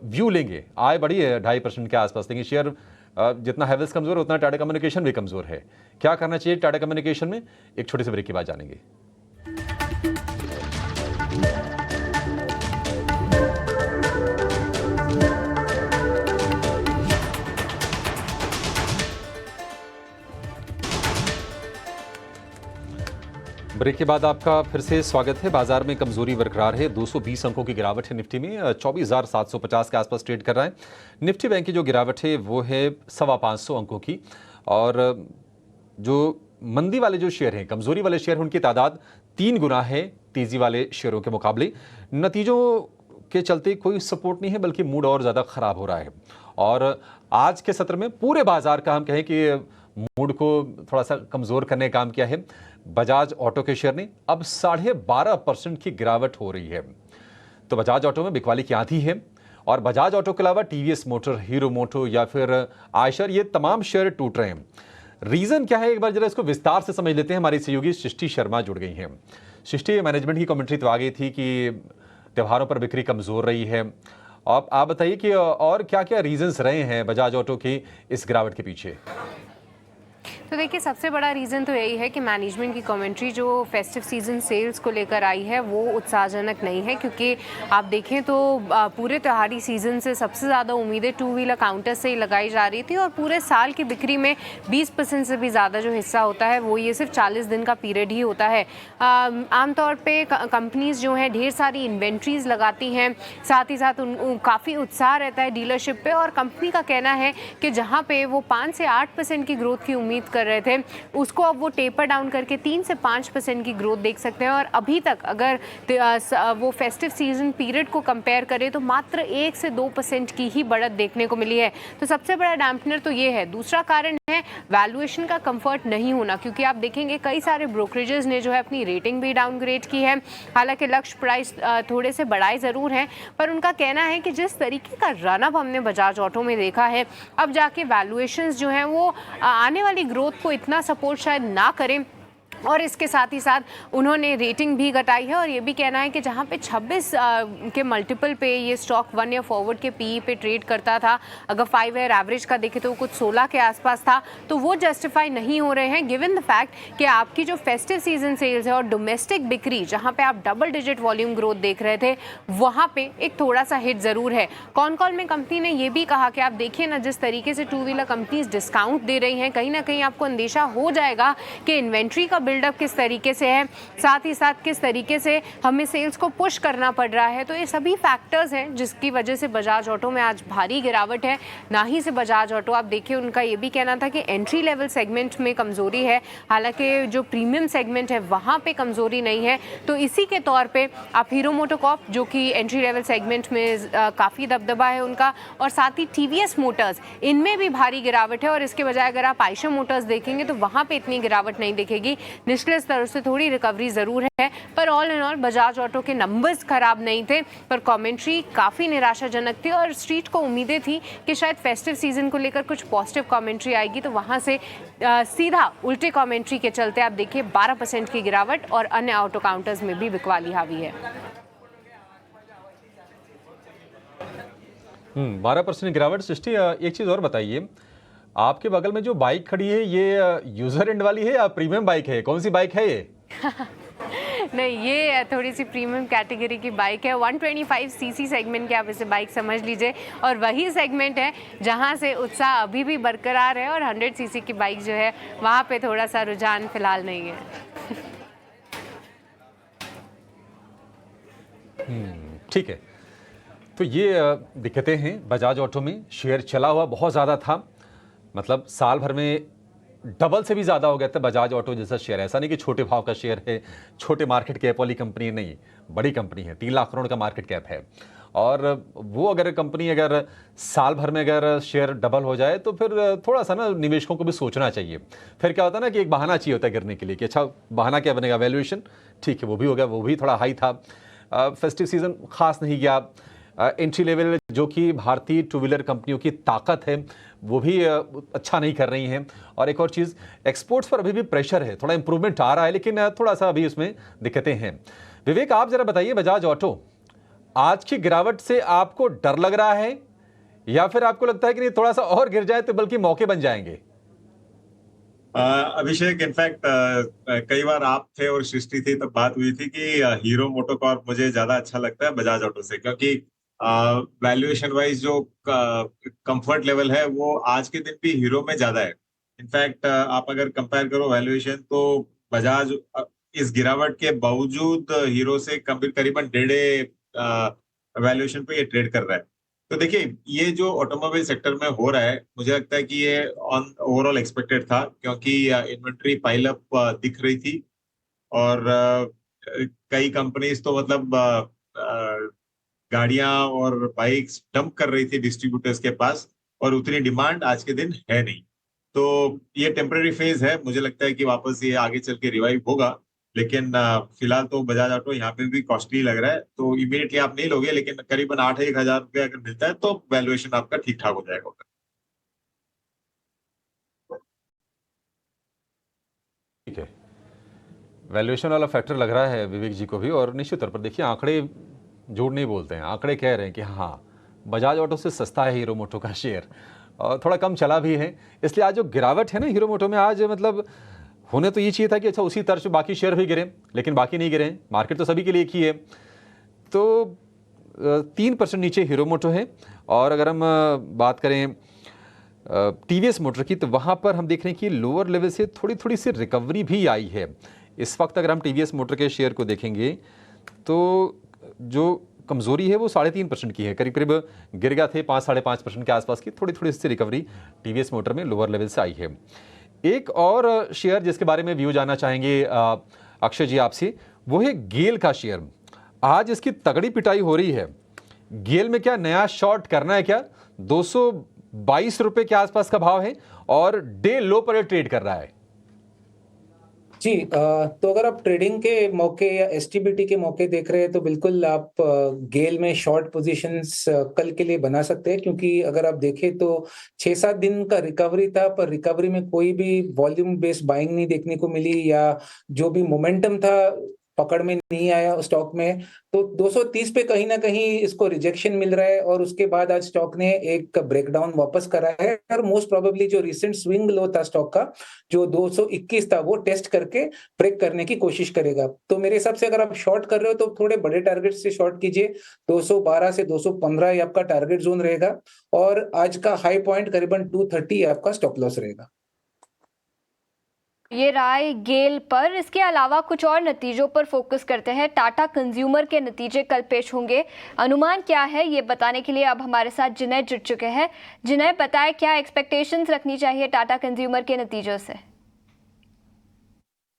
व्यू लेंगे, आय बढ़ी है 2.5% के आसपास, लेकिन शेयर जितना हैवेल्स कमज़ोर है उतना टाटा कम्युनिकेशन भी कमज़ोर है। क्या करना चाहिए टाटा कम्युनिकेशन में, एक छोटे से ब्रेक के बाद जानेंगे। ब्रेक के बाद आपका फिर से स्वागत है। बाजार में कमजोरी बरकरार है, 220 अंकों की गिरावट है निफ्टी में, 24,750 के आसपास ट्रेड कर रहा है। निफ्टी बैंक की जो गिरावट है वो है 525 अंकों की, और जो मंदी वाले जो शेयर हैं, कमजोरी वाले शेयर, उनकी तादाद 3 गुना है तेजी वाले शेयरों के मुकाबले। नतीजों के चलते कोई सपोर्ट नहीं है, बल्कि मूड और ज़्यादा खराब हो रहा है। और आज के सत्र में पूरे बाजार का हम कहें कि मूड को थोड़ा सा कमज़ोर करने का काम किया है। बजाज ऑटो के शेयर ने अब 12.5% की गिरावट हो रही है। तो बजाज ऑटो में बिकवाली की आंधी है, और बजाज ऑटो के अलावा TVS मोटर, हीरो मोटो या फिर आयशर, ये तमाम शेयर टूट रहे हैं। रीज़न क्या है, एक बार जरा इसको विस्तार से समझ लेते हैं। हमारी सहयोगी सृष्टि शर्मा जुड़ गई हैं। सृष्टि, मैनेजमेंट की कमेंट्री तो आ गई थी कि त्योहारों पर बिक्री कमज़ोर रही है। आप बताइए कि और क्या क्या रीजंस रहे हैं बजाज ऑटो की इस गिरावट के पीछे। तो देखिए सबसे बड़ा रीज़न तो यही है कि मैनेजमेंट की कमेंट्री जो फेस्टिव सीजन सेल्स को लेकर आई है वो उत्साहजनक नहीं है, क्योंकि आप देखें तो पूरे त्योहारी सीजन से सबसे ज़्यादा उम्मीदें टू व्हीलर काउंटर से ही लगाई जा रही थी और पूरे साल की बिक्री में 20% से भी ज़्यादा जो हिस्सा होता है वो ये सिर्फ 40 दिन का पीरियड ही होता है। आमतौर पे कंपनीज जो हैं ढेर सारी इन्वेंट्रीज लगाती हैं, साथ ही साथ काफ़ी उत्साह रहता है डीलरशिप पे, और कंपनी का कहना है कि जहाँ पे वो 5 से 8% की ग्रोथ की उम्मीद कर रहे थे उसको अब वो टेपर डाउन करके 3 से 5% की ग्रोथ देख सकते हैं। और अभी तक अगर वो फेस्टिव सीजन पीरियड को कंपेयर करें तो मात्र 1 से 2% की ही बढ़त देखने को मिली है। तो सबसे बड़ा डैम्पनर तो ये है। दूसरा कारण है वैल्यूएशन का कंफर्ट नहीं होना, क्योंकि आप देखेंगे कई सारे ब्रोकरेजेस ने जो है अपनी रेटिंग भी डाउनग्रेड की है। हालांकि लक्ष्य प्राइस थोड़े से बढ़ाए ज़रूर हैं, पर उनका कहना है कि जिस तरीके का रनअप हमने बजाज ऑटो में देखा है, अब जाके वैल्यूएशंस जो हैं वो आने वाली ग्रोथ को इतना सपोर्ट शायद ना करें। और इसके साथ ही साथ उन्होंने रेटिंग भी घटाई है और ये भी कहना है कि जहाँ पे 26 के मल्टीपल पे ये स्टॉक 1 ईयर फॉरवर्ड के पीई पे ट्रेड करता था, अगर 5 ईयर एवरेज का देखें तो कुछ 16 के आसपास था, तो वो जस्टिफाई नहीं हो रहे हैं गिवन द फैक्ट कि आपकी जो फेस्टिव सीजन सेल्स है और डोमेस्टिक बिक्री जहाँ पे आप डबल डिजिट वॉल्यूम ग्रोथ देख रहे थे वहाँ पे एक थोड़ा सा हिट ज़रूर है। कॉन कॉल में कंपनी ने ये भी कहा कि आप देखिए ना जिस तरीके से टू व्हीलर कंपनीज डिस्काउंट दे रही हैं, कहीं ना कहीं आपको अंदेशा हो जाएगा कि इन्वेंट्री का बिल्डअप किस तरीके से है, साथ ही साथ किस तरीके से हमें सेल्स को पुश करना पड़ रहा है। तो ये सभी फैक्टर्स हैं जिसकी वजह से बजाज ऑटो में आज भारी गिरावट है। ना ही से बजाज ऑटो आप देखिए उनका ये भी कहना था कि एंट्री लेवल सेगमेंट में कमज़ोरी है, हालांकि जो प्रीमियम सेगमेंट है वहाँ पे कमज़ोरी नहीं है। तो इसी के तौर पे आप हीरो मोटोकॉर्प जो कि एंट्री लेवल सेगमेंट में काफ़ी दबदबा है उनका, और साथ ही टीवीएस मोटर्स इनमें भी भारी गिरावट है। और इसके बजाय अगर आप आयशर मोटर्स देखेंगे तो वहाँ पे इतनी गिरावट नहीं दिखेगी। निचले स्तर से थोड़ी रिकवरी ज़रूर है, पर all in all Bajaj auto के नंबर्स खराब नहीं थे, पर कमेंट्री काफ़ी निराशाजनक थी और स्ट्रीट को उम्मीदें थी कि शायद फेस्टिव सीजन को लेकर कुछ पॉजिटिव कमेंट्री आएगी। तो वहाँ से सीधा उल्टे कमेंट्री के चलते आप देखिए 12% की गिरावट और अन्य ऑटो काउंटर्स में भी बिकवाली हावी है। 12% गिरावट। सृष्टि, एक चीज़ और बताइए, आपके बगल में जो बाइक खड़ी है ये यूजर एंड वाली है या प्रीमियम बाइक है? कौन सी बाइक है ये? नहीं, ये थोड़ी सी प्रीमियम कैटेगरी की बाइक है। 125 सीसी सेगमेंट की आप इसे बाइक समझ लीजिए, और वही सेगमेंट है जहां से उत्साह अभी भी बरकरार है, और 100 सीसी की बाइक जो है वहां पे थोड़ा सा रुझान फिलहाल नहीं है। ठीक है, तो ये दिक्कतें हैं बजाज ऑटो में। शेयर चला हुआ बहुत ज़्यादा था, मतलब साल भर में डबल से भी ज़्यादा हो गया था बजाज ऑटो जैसा शेयर। ऐसा नहीं कि छोटे भाव का शेयर है, छोटे मार्केट कैप वाली कंपनी नहीं, बड़ी कंपनी है, 3 लाख करोड़ का मार्केट कैप है। और वो अगर कंपनी अगर साल भर में अगर शेयर डबल हो जाए तो फिर थोड़ा सा ना निवेशकों को भी सोचना चाहिए। फिर क्या होता है ना कि एक बहाना चाहिए होता है गिरने के लिए कि अच्छा बहाना क्या बनेगा, वैल्यूएशन। ठीक है, वो भी हो गया, वो भी थोड़ा हाई था। फेस्टिव सीज़न खास नहीं गया। एंट्री लेवल जो कि भारतीय टू व्हीलर कंपनियों की ताकत है वो भी अच्छा नहीं कर रही हैं। और एक और चीज़, एक्सपोर्ट्स पर अभी भी प्रेशर है, थोड़ा इंप्रूवमेंट आ रहा है लेकिन थोड़ा सा अभी उसमें दिक्कतें हैं। विवेक, आप जरा बताइए, बजाज ऑटो आज की गिरावट से आपको डर लग रहा है या फिर आपको लगता है कि नहीं थोड़ा सा और गिर जाए तो बल्कि मौके बन जाएंगे? अभिषेक, इनफैक्ट कई बार आप थे और सृष्टि थी तब बात हुई थी कि हीरो मोटोकॉर्प मुझे ज्यादा अच्छा लगता है बजाज ऑटो से, क्योंकि वैल्यूएशन वाइज जो कंफर्ट लेवल है वो आज के दिन भी हीरो में ज्यादा है। इनफैक्ट आप अगर कंपेयर करो वैल्यूएशन तो बजाज इस गिरावट के बावजूद हीरो से करीबन 1.5 वैल्यूएशन पे ये ट्रेड कर रहा है। तो देखिए, ये जो ऑटोमोबाइल सेक्टर में हो रहा है मुझे लगता है कि ये ऑन ओवरऑल एक्सपेक्टेड था, क्योंकि इन्वेंट्री पाइलअप दिख रही थी और कई कंपनीज तो मतलब गाड़ियां और बाइक्स डंप कर रही थी डिस्ट्रीब्यूटर्स के पास, और उतनी डिमांड आज के दिन है नहीं। तो ये टेम्पररी फेज है, मुझे लगता है कि वापस ये आगे चल के रिवाइव होगा, लेकिन फिलहाल तो बजाज ऑटो यहाँ पे भी कॉस्टली लग रहा है। तो इमीडिएटली आप नहीं लोगे, लेकिन करीबन 8-1 हजार रुपये अगर मिलता है तो वैल्यूएशन आपका ठीक ठाक हो जाएगा। ठीक है, वैल्यूएशन वाला फैक्टर लग रहा है विवेक जी को भी। और निश्चित तौर पर देखिए, आंकड़े झूठ नहीं बोलते हैं, आंकड़े कह रहे हैं कि हाँ बजाज ऑटो से सस्ता है हीरो मोटो का शेयर। थोड़ा कम चला भी है, इसलिए आज जो गिरावट है ना हीरो मोटो में, आज मतलब होने तो ये चाहिए था कि अच्छा उसी तर्ज पे बाकी शेयर भी गिरे, लेकिन बाकी नहीं गिरे। मार्केट तो सभी के लिए एक ही है। तो 3% नीचे हीरो मोटो है। और अगर हम बात करें टीवीएस मोटर की, तो वहाँ पर हम देख रहे हैं कि लोअर लेवल से थोड़ी थोड़ी सी रिकवरी भी आई है। इस वक्त अगर हम टीवीएस मोटर के शेयर को देखेंगे तो जो कमज़ोरी है वो 3.5% की है, करीब करीब गिर गया थे 5-5.5% के आसपास की, थोड़ी थोड़ी सी रिकवरी टीवीएस मोटर में लोअर लेवल से आई है। एक और शेयर जिसके बारे में व्यू जानना चाहेंगे अक्षय जी आपसे, वो है गेल का शेयर। आज इसकी तगड़ी पिटाई हो रही है। गेल में क्या नया शॉर्ट करना है क्या? 222 रुपए के आसपास का भाव है और डे लो पर ट्रेड कर रहा है। जी, तो अगर आप ट्रेडिंग के मौके या एसटीबीटी के मौके देख रहे हैं तो बिल्कुल आप गेल में शॉर्ट पोजीशंस कल के लिए बना सकते हैं, क्योंकि अगर आप देखें तो 6-7 दिन का रिकवरी था, पर रिकवरी में कोई भी वॉल्यूम बेस्ड बाइंग नहीं देखने को मिली, या जो भी मोमेंटम था पकड़ में नहीं आया स्टॉक में। तो 230 पे कहीं ना कहीं इसको रिजेक्शन मिल रहा है, और उसके बाद आज स्टॉक ने एक ब्रेकडाउन वापस करा है, और मोस्ट प्रोबेबली जो रिसेंट स्विंग लो था स्टॉक का जो 221 था वो टेस्ट करके ब्रेक करने की कोशिश करेगा। तो मेरे हिसाब से अगर आप शॉर्ट कर रहे हो तो थोड़े बड़े टारगेट से शॉर्ट कीजिए। 212 से 215 ये आपका टारगेट जोन रहेगा, और आज का हाई पॉइंट करीबन 230 आपका स्टॉप लॉस रहेगा। ये राय गेल पर। इसके अलावा कुछ और नतीजों पर फोकस करते हैं। टाटा कंज्यूमर के नतीजे कल पेश होंगे, अनुमान क्या है ये बताने के लिए अब हमारे साथ जिनय जुड़ चुके हैं। जिनय, बताएं क्या एक्सपेक्टेशंस रखनी चाहिए टाटा कंज्यूमर के नतीजों से?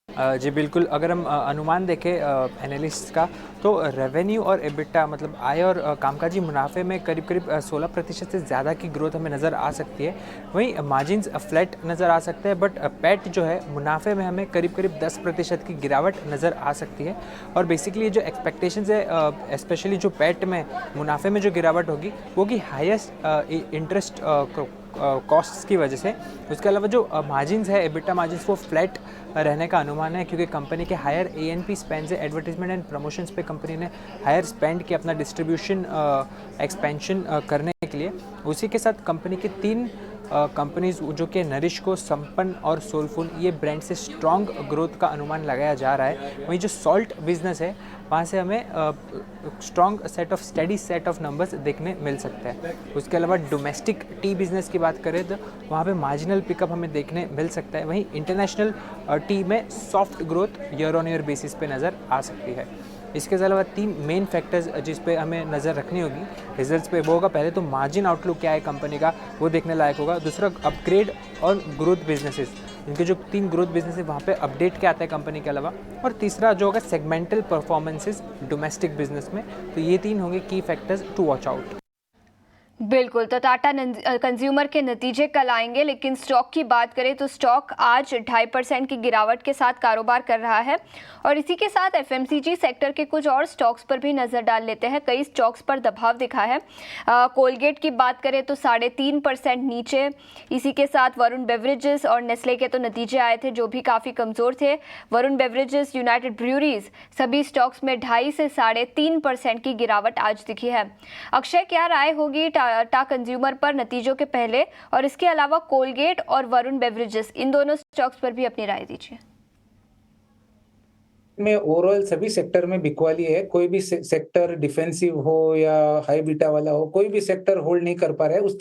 जी बिल्कुल, अगर हम अनुमान देखें एनालिस्ट का, तो रेवेन्यू और एबिटा मतलब आय और कामकाजी मुनाफे में करीब करीब 16% से ज़्यादा की ग्रोथ हमें नज़र आ सकती है। वहीं मार्जिन्स फ्लैट नज़र आ सकते हैं, बट पैट जो है मुनाफे में हमें करीब करीब 10% की गिरावट नज़र आ सकती है। और बेसिकली जो एक्सपेक्टेशंस है, स्पेशली जो पैट में मुनाफे में जो गिरावट होगी वो कि हाईएस्ट इंटरेस्ट कॉस्ट्स की वजह से। उसके अलावा जो मार्जिन्स है, एबिटा मार्जिन्स, वो फ्लैट रहने का अनुमान है, क्योंकि कंपनी के हायर एएनपी स्पेंड से एडवर्टाइजमेंट एंड प्रमोशंस पे कंपनी ने हायर स्पेंड किया अपना डिस्ट्रीब्यूशन एक्सपेंशन करने के लिए। उसी के साथ कंपनी के 3 कंपनीज जो कि नरिश, संपन्न और सोलफुल, ये ब्रांड से स्ट्रॉन्ग ग्रोथ का अनुमान लगाया जा रहा है। वहीं जो सॉल्ट बिजनेस है वहाँ से हमें strong set of study set of numbers देखने मिल सकते हैं। उसके अलावा डोमेस्टिक टी बिज़नेस की बात करें तो वहाँ पे मार्जिनल पिकअप हमें देखने मिल सकता है। वहीं इंटरनेशनल टी में soft growth year on year basis पे नज़र आ सकती है। इसके अलावा 3 मेन फैक्टर्स जिस पे हमें नज़र रखनी होगी रिजल्ट्स पे, वो होगा पहले तो मार्जिन आउटलुक क्या है कंपनी का, वो देखने लायक होगा। दूसरा अपग्रेड और ग्रोथ बिजनेसेस, इनके जो 3 ग्रोथ बिजनेस है वहाँ पे अपडेट क्या आता है कंपनी के अलावा। और तीसरा जो होगा सेगमेंटल परफॉर्मेंसेस डोमेस्टिक बिजनेस में। तो ये 3 होंगे की फैक्टर्स टू वॉच आउट। बिल्कुल, तो टाटा कंज्यूमर के नतीजे कल आएंगे, लेकिन स्टॉक की बात करें तो स्टॉक आज 2.5% की गिरावट के साथ कारोबार कर रहा है। और इसी के साथ एफएमसीजी सेक्टर के कुछ और स्टॉक्स पर भी नज़र डाल लेते हैं। कई स्टॉक्स पर दबाव दिखा है। कोलगेट की बात करें तो 3.5% नीचे। इसी के साथ वरुण बेवरेजेस और नेस्ले के तो नतीजे आए थे जो भी काफ़ी कमज़ोर थे। वरुण बेवरेजेस, यूनाइटेड ब्रूअरीज, सभी स्टॉक्स में 2.5 से 3.5% की गिरावट आज दिखी है। अक्षय, क्या राय होगी टाटा कंज्यूमर पर नतीजों के पहले, और इसके अलावा कोलगेट और वरुण बेवरेजेस, इन दोनों स्टॉक्स पर भी अपनी राय दीजिए। में ओवरऑल सभी सेक्टर में बिकवाली है। कोई भी सेक्टर डिफेंसिव हो या हाई बीटा वाला हो, कोई भी सेक्टर होल्ड नहीं कर पा रहा है, उस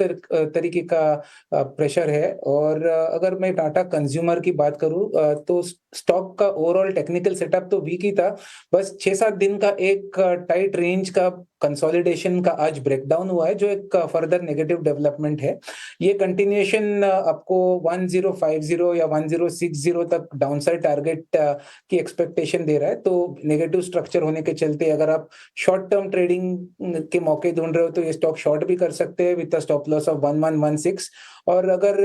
तरीके का प्रेशर है। और अगर मैं टाटा कंज्यूमर की बात करूं तो स्टॉक का ओवरऑल टेक्निकल सेटअप तो वीक ही था। बस 6-7 दिन का एक टाइट रेंज का कंसोलिडेशन का आज ब्रेकडाउन हुआ है, जो एक फर्दर नेगेटिव डेवलपमेंट है। ये कंटिन्यूएशन आपको 1050 या 1060 तक डाउनसाइड टारगेट की एक्सपेक्टेशन दे रहा है। तो नेगेटिव स्ट्रक्चर होने के चलते अगर आप शॉर्ट टर्म ट्रेडिंग के मौके ढूंढ रहे हो तो ये स्टॉक शॉर्ट भी कर सकते हैं विद स्टॉप लॉस ऑफ 1116। और अगर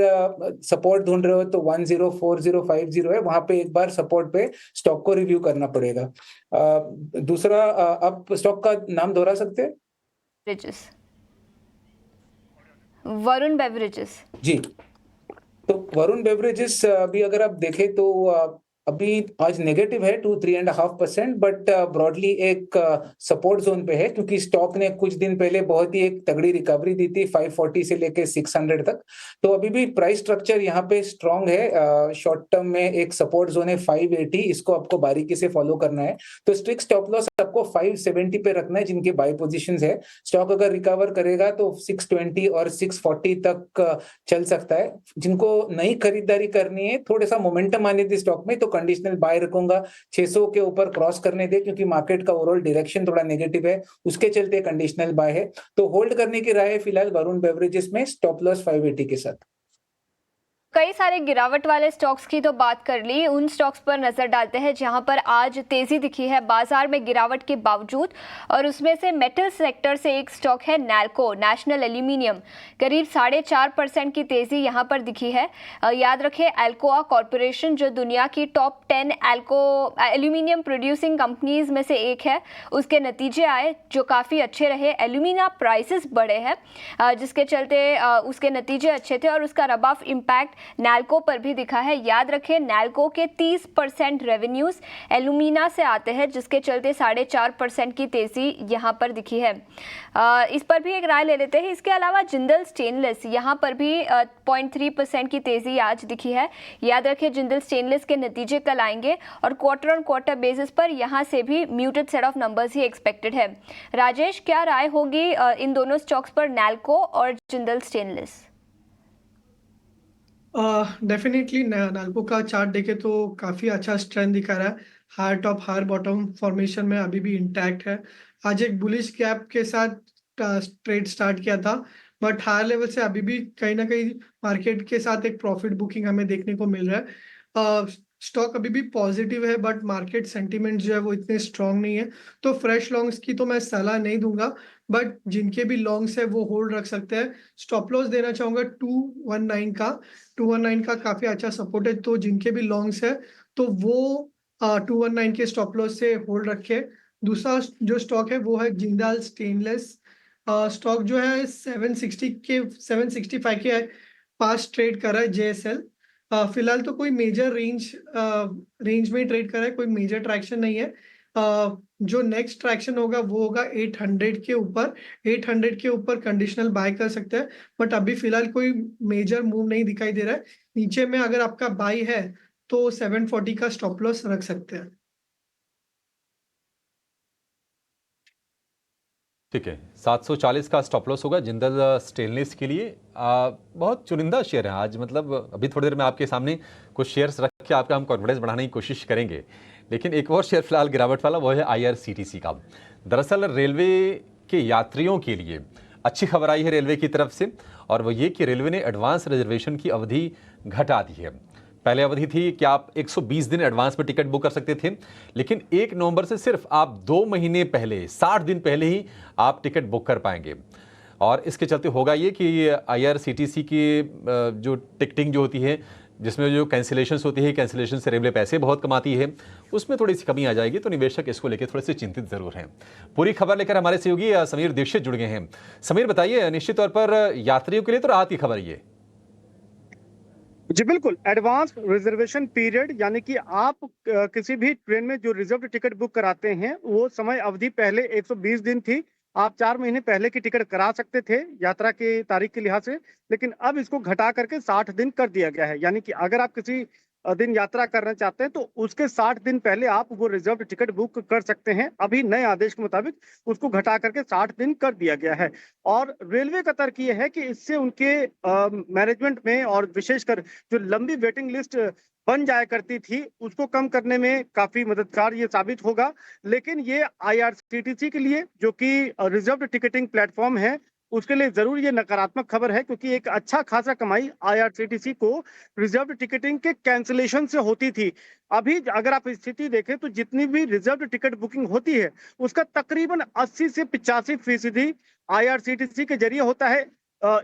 सपोर्ट ढूंढ रहे हो तो 104050 है, वहां पे एक बार सपोर्ट पे स्टॉक को रिव्यू करना पड़ेगा। दूसरा, आप स्टॉक का नाम दोहरा सकते हैं? वरुण बेवरेजेस। जी, तो वरुण बेवरेजेस अभी अगर आप देखें तो अभी आज नेगेटिव है 2-3.5%, बट ब्रॉडली एक सपोर्ट जोन पे है, क्योंकि स्टॉक ने कुछ दिन पहले बहुत ही एक तगड़ी रिकवरी दी थी 540 से लेके 600 तक। तो अभी भी प्राइस स्ट्रक्चर यहाँ पे स्ट्रांग है। शॉर्ट टर्म में एक सपोर्ट जोन है 580, इसको आपको बारीकी से फॉलो करना है। तो स्ट्रिक्ट स्टॉप लॉस आपको 570 पे रखना है, जिनके बाय पोजीशंस है। स्टॉक अगर रिकवर करेगा तो 620 और 640 तक चल सकता है। जिनको नई खरीदारी करनी है, थोड़ा सा मोमेंटम आने दे स्टॉक में, तो कंडीशनल बाय रखूंगा। 600 के ऊपर क्रॉस करने दे, क्योंकि मार्केट का ओवरऑल डायरेक्शन थोड़ा नेगेटिव है, उसके चलते कंडीशनल बाय है। तो होल्ड करने की राय है फिलहाल वरुण बेवरेजेस में, स्टॉप लॉस 580 के साथ। कई सारे गिरावट वाले स्टॉक्स की तो बात कर ली, उन स्टॉक्स पर नजर डालते हैं जहां पर आज तेजी दिखी है बाजार में गिरावट के बावजूद। और उसमें से मेटल सेक्टर से एक स्टॉक है नैल्को, नेशनल एल्यूमिनियम। करीब 4.5% की तेजी यहां पर दिखी है। याद रखें, एल्कोआ कॉरपोरेशन जो दुनिया की टॉप 10 एल्यूमिनियम प्रोड्यूसिंग कंपनीज में से एक है, उसके नतीजे आए जो काफ़ी अच्छे रहे। एल्यूमिना प्राइसेस बढ़े हैं, जिसके चलते उसके नतीजे अच्छे थे और उसका रब ऑफ इम्पैक्ट नैल्को पर भी दिखा है। याद रखें, नैल्को के 30% रेवेन्यूज एल्यूमिना से आते हैं, जिसके चलते 4.5% की तेजी यहां पर दिखी है। इस पर भी एक राय ले लेते हैं। इसके अलावा जिंदल स्टेनलेस, यहां पर भी 0.3% की तेजी आज दिखी है। याद रखें, जिंदल स्टेनलेस के नतीजे कल आएंगे और क्वार्टर ऑन क्वार्टर बेसिस पर यहां से भी muted set of numbers he expected है। राजेश, क्या राय होगी इन दोनों स्टॉक्स पर, नैल्को और जिंदल स्टेनलेस? डेफिनेटली नाल्को का चार्ट देखे तो काफ़ी अच्छा स्ट्रेंथ दिखा रहा है। Higher top higher bottom formation में अभी भी इंटैक्ट है। आज एक बुलिश गैप के साथ ट्रेड स्टार्ट किया था, बट हायर लेवल से अभी भी कहीं ना कहीं मार्केट के साथ एक प्रॉफिट बुकिंग हमें देखने को मिल रहा है। स्टॉक अभी भी पॉजिटिव है, बट मार्केट सेंटीमेंट जो है वो इतने स्ट्रांग नहीं है, तो फ्रेश लॉन्ग्स की तो मैं सलाह नहीं दूंगा। बट जिनके भी लॉन्ग्स है वो होल्ड रख सकते हैं। स्टॉप लॉस देना चाहूंगा 219 का। 219 का काफी अच्छा सपोर्ट है, तो जिनके भी लॉन्ग्स है तो वो 219 के स्टॉप लॉस से होल्ड रखे। दूसरा जो स्टॉक है वो है जिंदाल स्टेनलेस। स्टॉक जो है 765 के पास ट्रेड कर रहा है JSL। फिलहाल तो कोई मेजर रेंज में ट्रेड कर रहा है, कोई मेजर ट्रैक्शन नहीं है। जो नेक्स्ट ट्रैक्शन होगा वो होगा 800 के ऊपर। 800 के ऊपर कंडीशनल बाय कर सकते हैं, बट अभी फिलहाल कोई मेजर मूव नहीं दिखाई दे रहा है। नीचे में अगर आपका बाय है तो 740 का स्टॉप लॉस रख सकते हैं। ठीक है, 740 का स्टॉप लॉस होगा जिंदल स्टेनलेस के लिए। बहुत चुनिंदा शेयर है आज, मतलब अभी थोड़ी देर में आपके सामने कुछ शेयर्स रख के आपका हम कॉन्फिडेंस बढ़ाने की कोशिश करेंगे। लेकिन एक और शेयर फिलहाल गिरावट वाला, वो है IRCTC का। दरअसल रेलवे के यात्रियों के लिए अच्छी खबर आई है रेलवे की तरफ से, और वो ये कि रेलवे ने एडवांस रिजर्वेशन की अवधि घटा दी है। पहले अवधि थी कि आप 120 दिन एडवांस में टिकट बुक कर सकते थे, लेकिन 1 नवंबर से सिर्फ आप 2 महीने पहले, 60 दिन पहले ही आप टिकट बुक कर पाएंगे। और इसके चलते होगा ये कि IRCTC की जो टिकटिंग जो होती है, जिसमें जो कैंसिलेशंस होती है, कैंसिलेशन से रेलवे पैसे बहुत कमाती है, उसमें थोड़ी सी कमी आ जाएगी। तो निवेशक इसको लेकर थोड़े से चिंतित जरूर हैं। पूरी खबर लेकर हमारे सहयोगी समीर दीक्षित जुड़ गए हैं। समीर, बताइए, निश्चित तौर पर यात्रियों के लिए तो राहत की खबर ये। जी बिल्कुल, एडवांस रिजर्वेशन पीरियड, यानी कि आप किसी भी ट्रेन में जो रिजर्व टिकट बुक कराते हैं, वो समय अवधि पहले 120 दिन थी। आप 4 महीने पहले की टिकट करा सकते थे यात्रा की तारीख के लिहाज से, लेकिन अब इसको घटा करके 60 दिन कर दिया गया है। यानी कि अगर आप किसी दिन यात्रा करना चाहते हैं तो उसके 60 दिन पहले आप वो रिजर्व टिकट बुक कर सकते हैं। अभी नए आदेश के मुताबिक उसको घटा करके 60 दिन कर दिया गया है। और रेलवे का तर्क ये है कि इससे उनके मैनेजमेंट में, और विशेषकर जो लंबी वेटिंग लिस्ट बन जाया करती थी, उसको कम करने में काफी मददगार ये साबित होगा। लेकिन ये IRCTC के लिए, जो कि रिजर्व टिकटिंग प्लेटफॉर्म है, उसके लिए जरूर ये नकारात्मक खबर है, क्योंकि एक अच्छा खासा कमाई IRCTC को रिजर्व टिकटिंग के कैंसिलेशन से होती थी। अभी अगर आप स्थिति देखें तो जितनी भी रिजर्व टिकट बुकिंग होती है, उसका तकरीबन 80 से 85% IRCTC के जरिए होता है।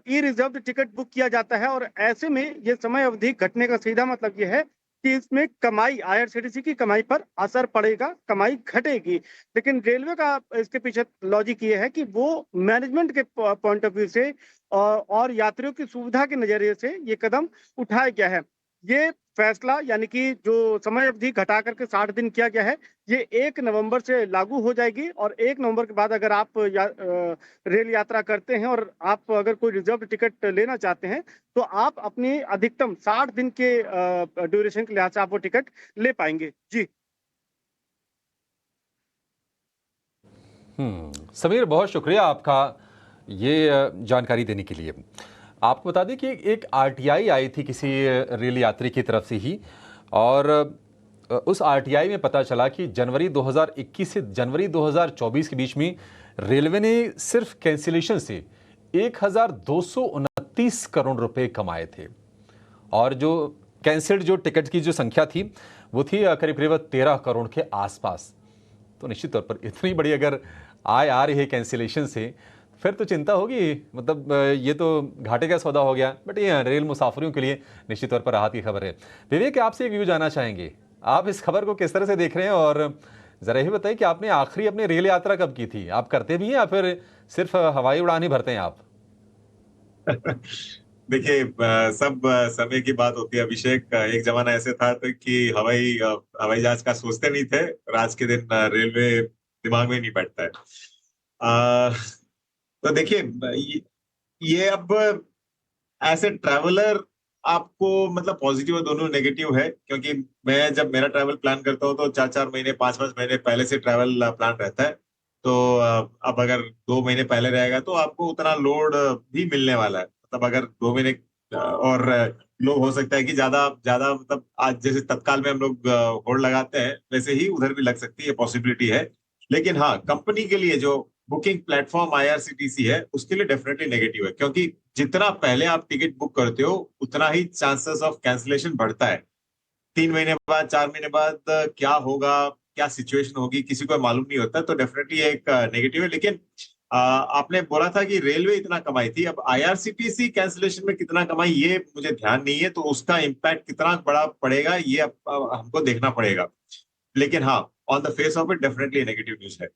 ई रिजर्व टिकट बुक किया जाता है, और ऐसे में ये समय अवधि घटने का सीधा मतलब ये है कि इसमें कमाई, IRCTC की कमाई पर असर पड़ेगा, कमाई घटेगी। लेकिन रेलवे का इसके पीछे लॉजिक ये है कि वो मैनेजमेंट के पॉइंट ऑफ व्यू से और यात्रियों की सुविधा के नजरिए से ये कदम उठाया गया है। ये फैसला यानी कि जो समय अवधि घटा करके 60 दिन किया गया है, ये 1 नवंबर से लागू हो जाएगी। और 1 नवंबर के बाद अगर आप रेल यात्रा करते हैं और आप अगर कोई रिजर्व टिकट लेना चाहते हैं, तो आप अपनी अधिकतम 60 दिन के ड्यूरेशन के लिहाज से आप वो टिकट ले पाएंगे। जी समीर, बहुत शुक्रिया आपका ये जानकारी देने के लिए। आपको बता दें कि एक आरटीआई आई थी किसी रेल यात्री की तरफ से ही, और उस आरटीआई में पता चला कि जनवरी 2021 से जनवरी 2024 के बीच में रेलवे ने सिर्फ कैंसिलेशन से 1229 करोड़ रुपए कमाए थे, और जो कैंसिल्ड जो टिकट की जो संख्या थी वो थी करीब करीब 13 करोड़ के आसपास। तो निश्चित तौर पर इतनी बड़ी अगर आय आ रही है कैंसिलेशन से, फिर तो चिंता होगी। मतलब ये तो घाटे का सौदा हो गया, बट ये रेल मुसाफिरों के लिए निश्चित तौर पर राहत की खबर है। विवेक, आपसे एक व्यू जानना चाहेंगे, आप इस खबर को किस तरह से देख रहे हैं, और ज़रा ये बताइए कि आपने आखिरी अपनी रेल यात्रा कब की थी? आप करते भी हैं या फिर सिर्फ हवाई उड़ान ही भरते हैं आप? देखिए, सब समय की बात होती है अभिषेक। एक जमाना ऐसे था तो कि हवाई जहाज का सोचते नहीं थे, और आज के दिन रेलवे दिमाग में नहीं बैठता है। तो देखिए, ये अब ऐसे ट्रैवलर आपको मतलब पॉजिटिव और दोनों नेगेटिव है, क्योंकि मैं जब मेरा ट्रैवल प्लान करता हूँ तो 4-4 महीने 5-5 महीने पहले से ट्रैवल प्लान रहता है। तो अब अगर 2 महीने पहले रहेगा तो आपको उतना लोड भी मिलने वाला है। मतलब अगर 2 महीने और लोग हो सकता है कि ज्यादा मतलब आज जैसे तत्काल में हम लोग होल्ड लगाते हैं, वैसे ही उधर भी लग सकती है, पॉसिबिलिटी है। लेकिन हाँ, कंपनी के लिए जो बुकिंग प्लेटफॉर्म आईआरसीटीसी है उसके लिए डेफिनेटली नेगेटिव है, क्योंकि जितना पहले आप टिकट बुक करते हो उतना ही चांसेस ऑफ कैंसिलेशन बढ़ता है। 3 महीने बाद, 4 महीने बाद क्या होगा, क्या सिचुएशन होगी, किसी को मालूम नहीं होता। तो डेफिनेटली एक नेगेटिव है। लेकिन आपने बोला था कि रेलवे इतना कमाई थी, अब आईआरसीटीसी कैंसिलेशन में कितना कमाई ये मुझे ध्यान नहीं है, तो उसका इम्पैक्ट कितना बड़ा पड़ेगा ये अब हमको देखना पड़ेगा। लेकिन हाँ, on the face of it definitely negative news है।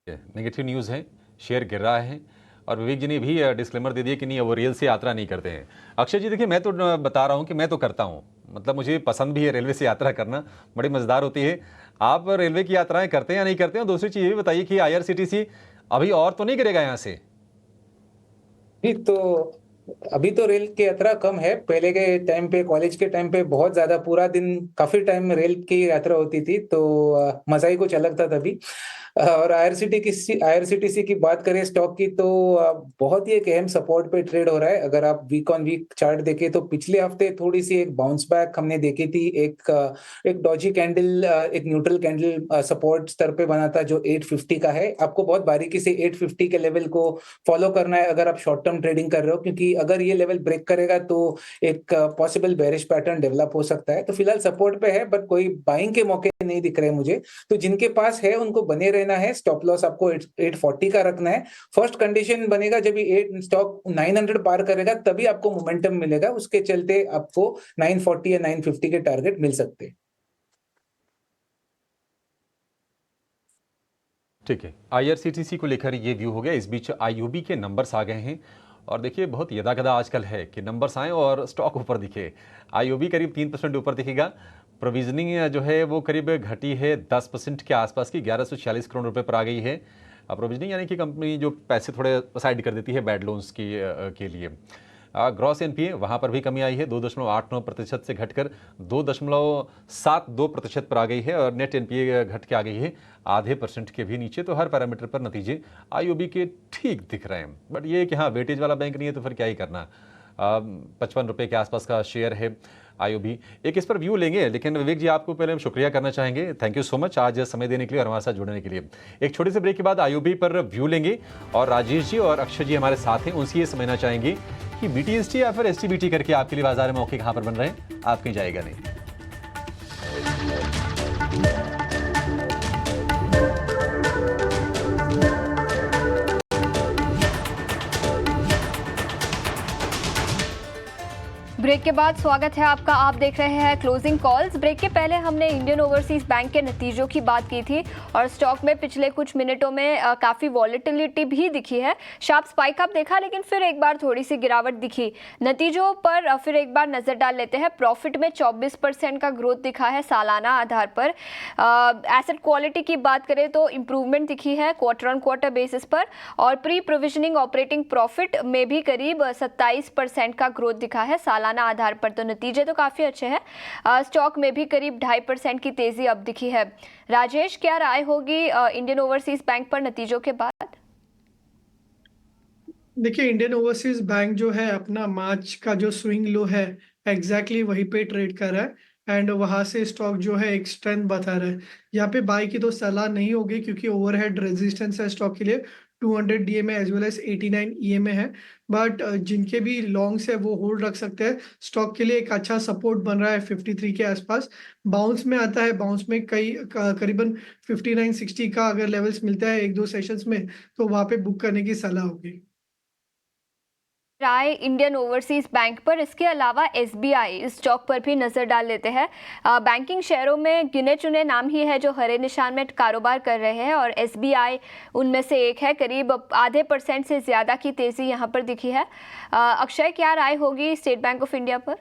नेगेटिव न्यूज़ है, शेयर गिर रहा है, और विवेक जी ने भी डिस्क्लेमर दे दिया कि नहीं, वो रेल से यात्रा नहीं करते हैं। अक्षय जी, देखिए, मैं तो बता रहा हूँ कि मैं तो करता हूँ, मतलब मुझे पसंद भी है रेलवे से यात्रा करना, बड़ी मज़ेदार होती है। आप रेलवे की यात्राएं करते हैं या नहीं करते हैं? और दूसरी चीज़ ये भी बताइए कि आईआरसीटीसी अभी और तो नहीं करेगा यहाँ से? अभी तो रेल की यात्रा कम है। पहले के टाइम पे, कॉलेज के टाइम पे बहुत ज्यादा पूरा दिन काफी टाइम रेल की यात्रा होती थी, तो मजा ही कुछ अलग था तभी। और आईआरसीटीसी की बात करें स्टॉक की, तो बहुत ही एक अहम सपोर्ट पे ट्रेड हो रहा है। अगर आप वीक ऑन वीक चार्ट देखें तो पिछले हफ्ते थोड़ी सी एक बाउंस बैक हमने देखी थी। एक डॉजी कैंडल, एक न्यूट्रल कैंडल सपोर्ट स्तर पे बना था जो 850 का है। आपको बहुत बारीकी से 850 के लेवल को फॉलो करना है अगर आप शॉर्ट टर्म ट्रेडिंग कर रहे हो, क्योंकि अगर ये लेवल ब्रेक करेगा तो एक पॉसिबल बेरिश पैटर्न डेवलप हो सकता है। तो फिलहाल सपोर्ट पे है, बट कोई बाइंग के मौके नहीं दिख रहे मुझे। तो जिनके पास है उनको बने रहना है। स्टॉप लॉस आपको 840 का रखना है। फर्स्ट कंडीशन बनेगा जब ये स्टॉक 900 पार करेगा, तभी आपको मोमेंटम मिलेगा। उसके चलते आपको 940 या 950 के टारगेट मिल सकते हैं। ठीक है, आईआरसीटीसी को लेकर ये व्यू हो गया। इस बीच आईओबी के नंबर्स आ गए हैं, और देखिए, बहुत यदाकदा आजकल है कि नंबर्स आए और स्टॉक ऊपर दिखे। आईओबी करीब 3% ऊपर दिखेगा। प्रोविजनिंग जो है वो करीब घटी है 10% के आसपास की, 1146 करोड़ रुपए पर आ गई है। प्रोविजनिंग यानी कि कंपनी जो पैसे थोड़े साइड कर देती है बैड लोन्स के लिए। ग्रॉस एनपीए वहाँ पर भी कमी आई है, 2.89% से घटकर 2.72% पर आ गई है, और नेट एनपीए घट के आ गई है आधे % के भी नीचे। तो हर पैरामीटर पर नतीजे आईओबी के ठीक दिख रहे हैं। बट ये कि हाँ, वेटेज वाला बैंक नहीं है तो फिर क्या ही करना। 55 रुपये के आसपास का शेयर है आईओबी। एक इस पर व्यू लेंगे, लेकिन विवेक जी, आपको पहले हम शुक्रिया करना चाहेंगे। थैंक यू सो मच आज समय देने के लिए और हमारे साथ जुड़ने के लिए। एक छोटे से ब्रेक के बाद आईओबी पर व्यू लेंगे, और राजेश जी और अक्षय जी हमारे साथ हैं। उनसे ये समझना चाहेंगे कि बीटीएसटी या फिर एसटीबीटी करके आपके लिए बाजार में मौके कहाँ पर बन रहे हैं, आप कहीं जाएगा नहीं। ब्रेक के बाद स्वागत है आपका। आप देख रहे हैं क्लोजिंग कॉल्स। ब्रेक के पहले हमने इंडियन ओवरसीज बैंक के नतीजों की बात की थी और स्टॉक में पिछले कुछ मिनटों में काफ़ी वॉलेटिलिटी भी दिखी है। शार्प स्पाइक आप देखा, लेकिन फिर एक बार थोड़ी सी गिरावट दिखी। नतीजों पर फिर एक बार नज़र डाल लेते हैं। प्रॉफिट में 24% का ग्रोथ दिखा है सालाना आधार पर। एसेट क्वालिटी की बात करें तो इम्प्रूवमेंट दिखी है क्वार्टर ऑन क्वार्टर बेसिस पर, और प्री प्रोविजनिंग ऑपरेटिंग प्रॉफिट में भी करीब 27% का ग्रोथ दिखा है सालाना आधार पर। तो नतीजे तो काफ़ी अच्छे हैं। स्टॉक में भी करीब 2.5% की तेज़ी अब दिखी है। राजेश, क्या राय होगी इंडियन ओवरसीज बैंक पर नतीजों के बाद? देखिए, इंडियन ओवरसीज बैंक जो है अपना मार्च का जो स्विंग लो है एग्जैक्टली वहीं पे ट्रेड कर रहा है एंड वहां से स्टॉक जो है एक स्ट्रेंथ बता रहा है। यहाँ पे बाई की तो सलाह नहीं होगी क्योंकि ओवरहेड रेजिस्टेंस है स्टॉक के लिए 200 DMA as well as 89 EMA है। बट जिनके भी लॉन्ग्स है वो होल्ड रख सकते हैं। स्टॉक के लिए एक अच्छा सपोर्ट बन रहा है 53 के आसपास। बाउंस में आता है, बाउंस में करीबन 59-60 का अगर लेवल्स मिलता है एक दो सेशंस में तो वहाँ पे बुक करने की सलाह होगी। राय इंडियन ओवरसीज बैंक पर। इसके अलावा SBI स्टॉक पर भी नज़र डाल लेते हैं। बैंकिंग शेयरों में गिने चुने नाम ही है जो हरे निशान में कारोबार कर रहे हैं और SBI उनमें से एक है। करीब 0.5% से ज़्यादा की तेज़ी यहाँ पर दिखी है। अक्षय, क्या राय होगी स्टेट बैंक ऑफ इंडिया पर?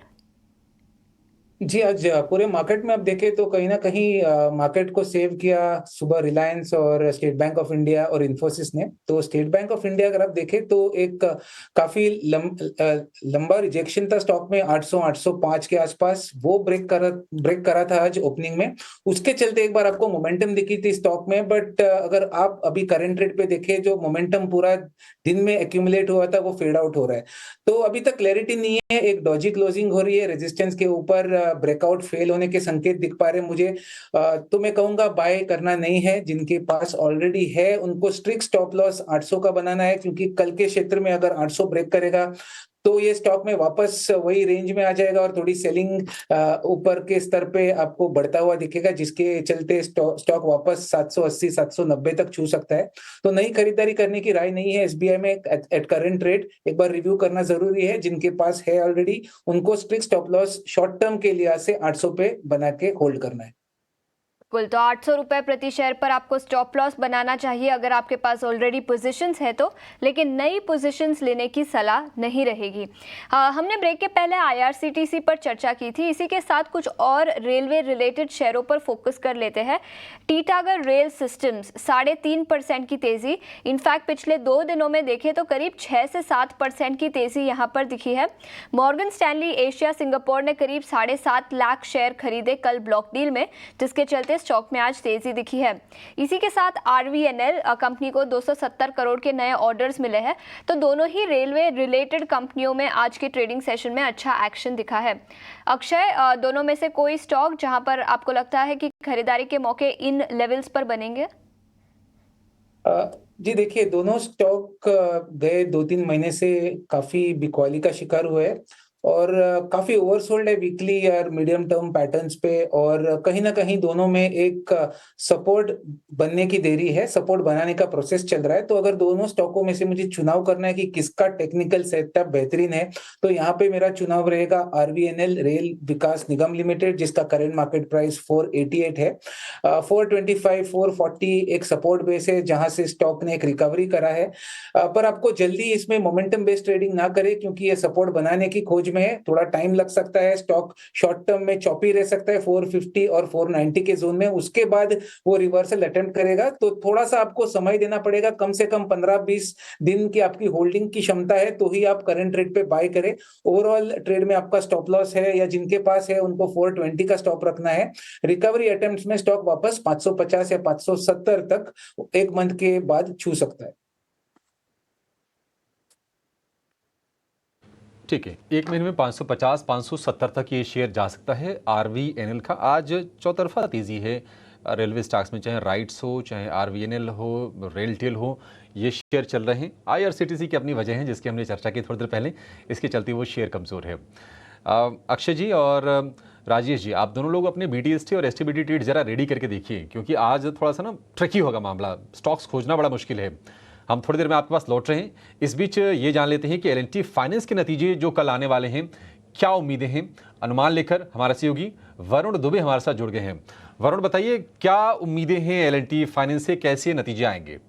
जी, आज पूरे मार्केट में आप देखें तो कहीं ना कहीं मार्केट को सेव किया सुबह रिलायंस और स्टेट बैंक ऑफ इंडिया और इन्फोसिस ने। तो स्टेट बैंक ऑफ इंडिया अगर आप देखें तो एक काफी लंबा रिजेक्शन था स्टॉक में 800-805 के आसपास। वो ब्रेक करा था आज ओपनिंग में। उसके चलते एक बार आपको मोमेंटम दिखी थी स्टॉक में। बट अगर आप अभी करंट रेट पे देखें, जो मोमेंटम पूरा दिन में एक्यूमुलेट हुआ था वो फेड आउट हो रहा है। तो अभी तक क्लैरिटी नहीं है। एक डॉजी क्लोजिंग हो रही है, रेजिस्टेंस के ऊपर ब्रेकआउट फेल होने के संकेत दिख पा रहे हैं मुझे। तो मैं कहूंगा बाय करना नहीं है। जिनके पास ऑलरेडी है उनको स्ट्रिक्ट स्टॉप लॉस 800 का बनाना है, क्योंकि कल के क्षेत्र में अगर 800 ब्रेक करेगा तो ये स्टॉक में वापस वही रेंज में आ जाएगा और थोड़ी सेलिंग ऊपर के स्तर पे आपको बढ़ता हुआ दिखेगा, जिसके चलते स्टॉक वापस 780-790 तक छू सकता है। तो नई खरीदारी करने की राय नहीं है SBI में एट करंट रेट। एक बार रिव्यू करना जरूरी है। जिनके पास है ऑलरेडी उनको strict stop loss short term के लिए से 800 पे बना के होल्ड करना है। कुल तो 800 रुपये प्रति शेयर पर आपको स्टॉप लॉस बनाना चाहिए अगर आपके पास ऑलरेडी पोजीशंस है तो, लेकिन नई पोजीशंस लेने की सलाह नहीं रहेगी। हमने ब्रेक के पहले IRCTC पर चर्चा की थी। इसी के साथ कुछ और रेलवे रिलेटेड शेयरों पर फोकस कर लेते हैं। टीटागढ़ रेल सिस्टम्स 3.5% की तेज़ी। इनफैक्ट पिछले 2 दिनों में देखें तो करीब 6 से 7% की तेज़ी यहाँ पर दिखी है। मॉर्गन स्टैनली एशिया सिंगापुर ने करीब 7.5 लाख शेयर खरीदे कल ब्लॉक डील में, जिसके चलते स्टॉक में आज तेजी दिखी है। इसी के साथ RVNL कंपनी को 270 करोड़ के नए ऑर्डर्स मिले हैं। तो दोनों ही रेलवे रिलेटेड कंपनियों में आज के ट्रेडिंग सेशन में अच्छा एक्शन दिखा है। अक्षय, दोनों में से कोई स्टॉक जहां पर आपको लगता है कि खरीदारी के मौके इन लेवल्स पर बनेंगे? जी देखिए, दोनों स्टॉक गए 2-3 महीने से काफी बिकवाली का शिकार हुए हैं और काफी ओवरसोल्ड है वीकली और मीडियम टर्म पैटर्न्स पे। और कहीं ना कहीं दोनों में एक सपोर्ट बनने की देरी है, सपोर्ट बनाने का प्रोसेस चल रहा है। तो अगर दोनों स्टॉकों में से मुझे चुनाव करना है कि किसका टेक्निकल सेटअप बेहतरीन है, तो यहाँ पे मेरा चुनाव रहेगा RVNL रेल विकास निगम लिमिटेड, जिसका करंट मार्केट प्राइस 488 है। 425-440 एक सपोर्ट बेस है जहां से स्टॉक ने एक रिकवरी करा है। पर आपको जल्दी इसमें मोमेंटम बेस्ड ट्रेडिंग ना करे, क्योंकि ये सपोर्ट बनाने की खोज में है। थोड़ा टाइम लग सकता है। स्टॉक शॉर्ट टर्म में चॉपी रह सकता है 450 और 490 के जोन में। उसके बाद वो रिवर्सल अटेम्प्ट करेगा। तो थोड़ा सा आपको समय देना पड़ेगा, कम से कम 15-20 दिन की आपकी होल्डिंग की क्षमता है तो ही आप करंट रेट पे बाय करें। ओवरऑल ट्रेड में आपका स्टॉप लॉस है या जिनके पास है उनको 420 का स्टॉप रखना है। रिकवरी अटेम्प्ट्स में स्टॉक वापस 550 या 570 तक एक मंथ के बाद छू सकता है। ठीक है, एक महीने में 550-570 तक ये शेयर जा सकता है RVNL का। आज चौतरफा तेज़ी है रेलवे स्टॉक्स में, चाहे राइट्स हो, चाहे RVNL हो, रेलटेल हो, ये शेयर चल रहे हैं। IRCTC की अपनी वजह है जिसकी हमने चर्चा की थोड़ी देर पहले, इसके चलते वो शेयर कमज़ोर है। अक्षय जी और राजेश जी, आप दोनों लोग अपने BTST और STBT ट्रेड ज़रा रेडी करके देखिए, क्योंकि आज थोड़ा सा ना ट्रिकी होगा मामला, स्टॉक्स खोजना बड़ा मुश्किल है। हम थोड़ी देर में आपके पास लौट रहे हैं। इस बीच ये जान लेते हैं कि L&T फाइनेंस के नतीजे जो कल आने वाले हैं, क्या उम्मीदें हैं, अनुमान लेकर हमारा सहयोगी वरुण दुबे हमारे साथ जुड़ गए हैं। वरुण, बताइए क्या उम्मीदें हैं L&T फाइनेंस से, कैसे नतीजे आएंगे?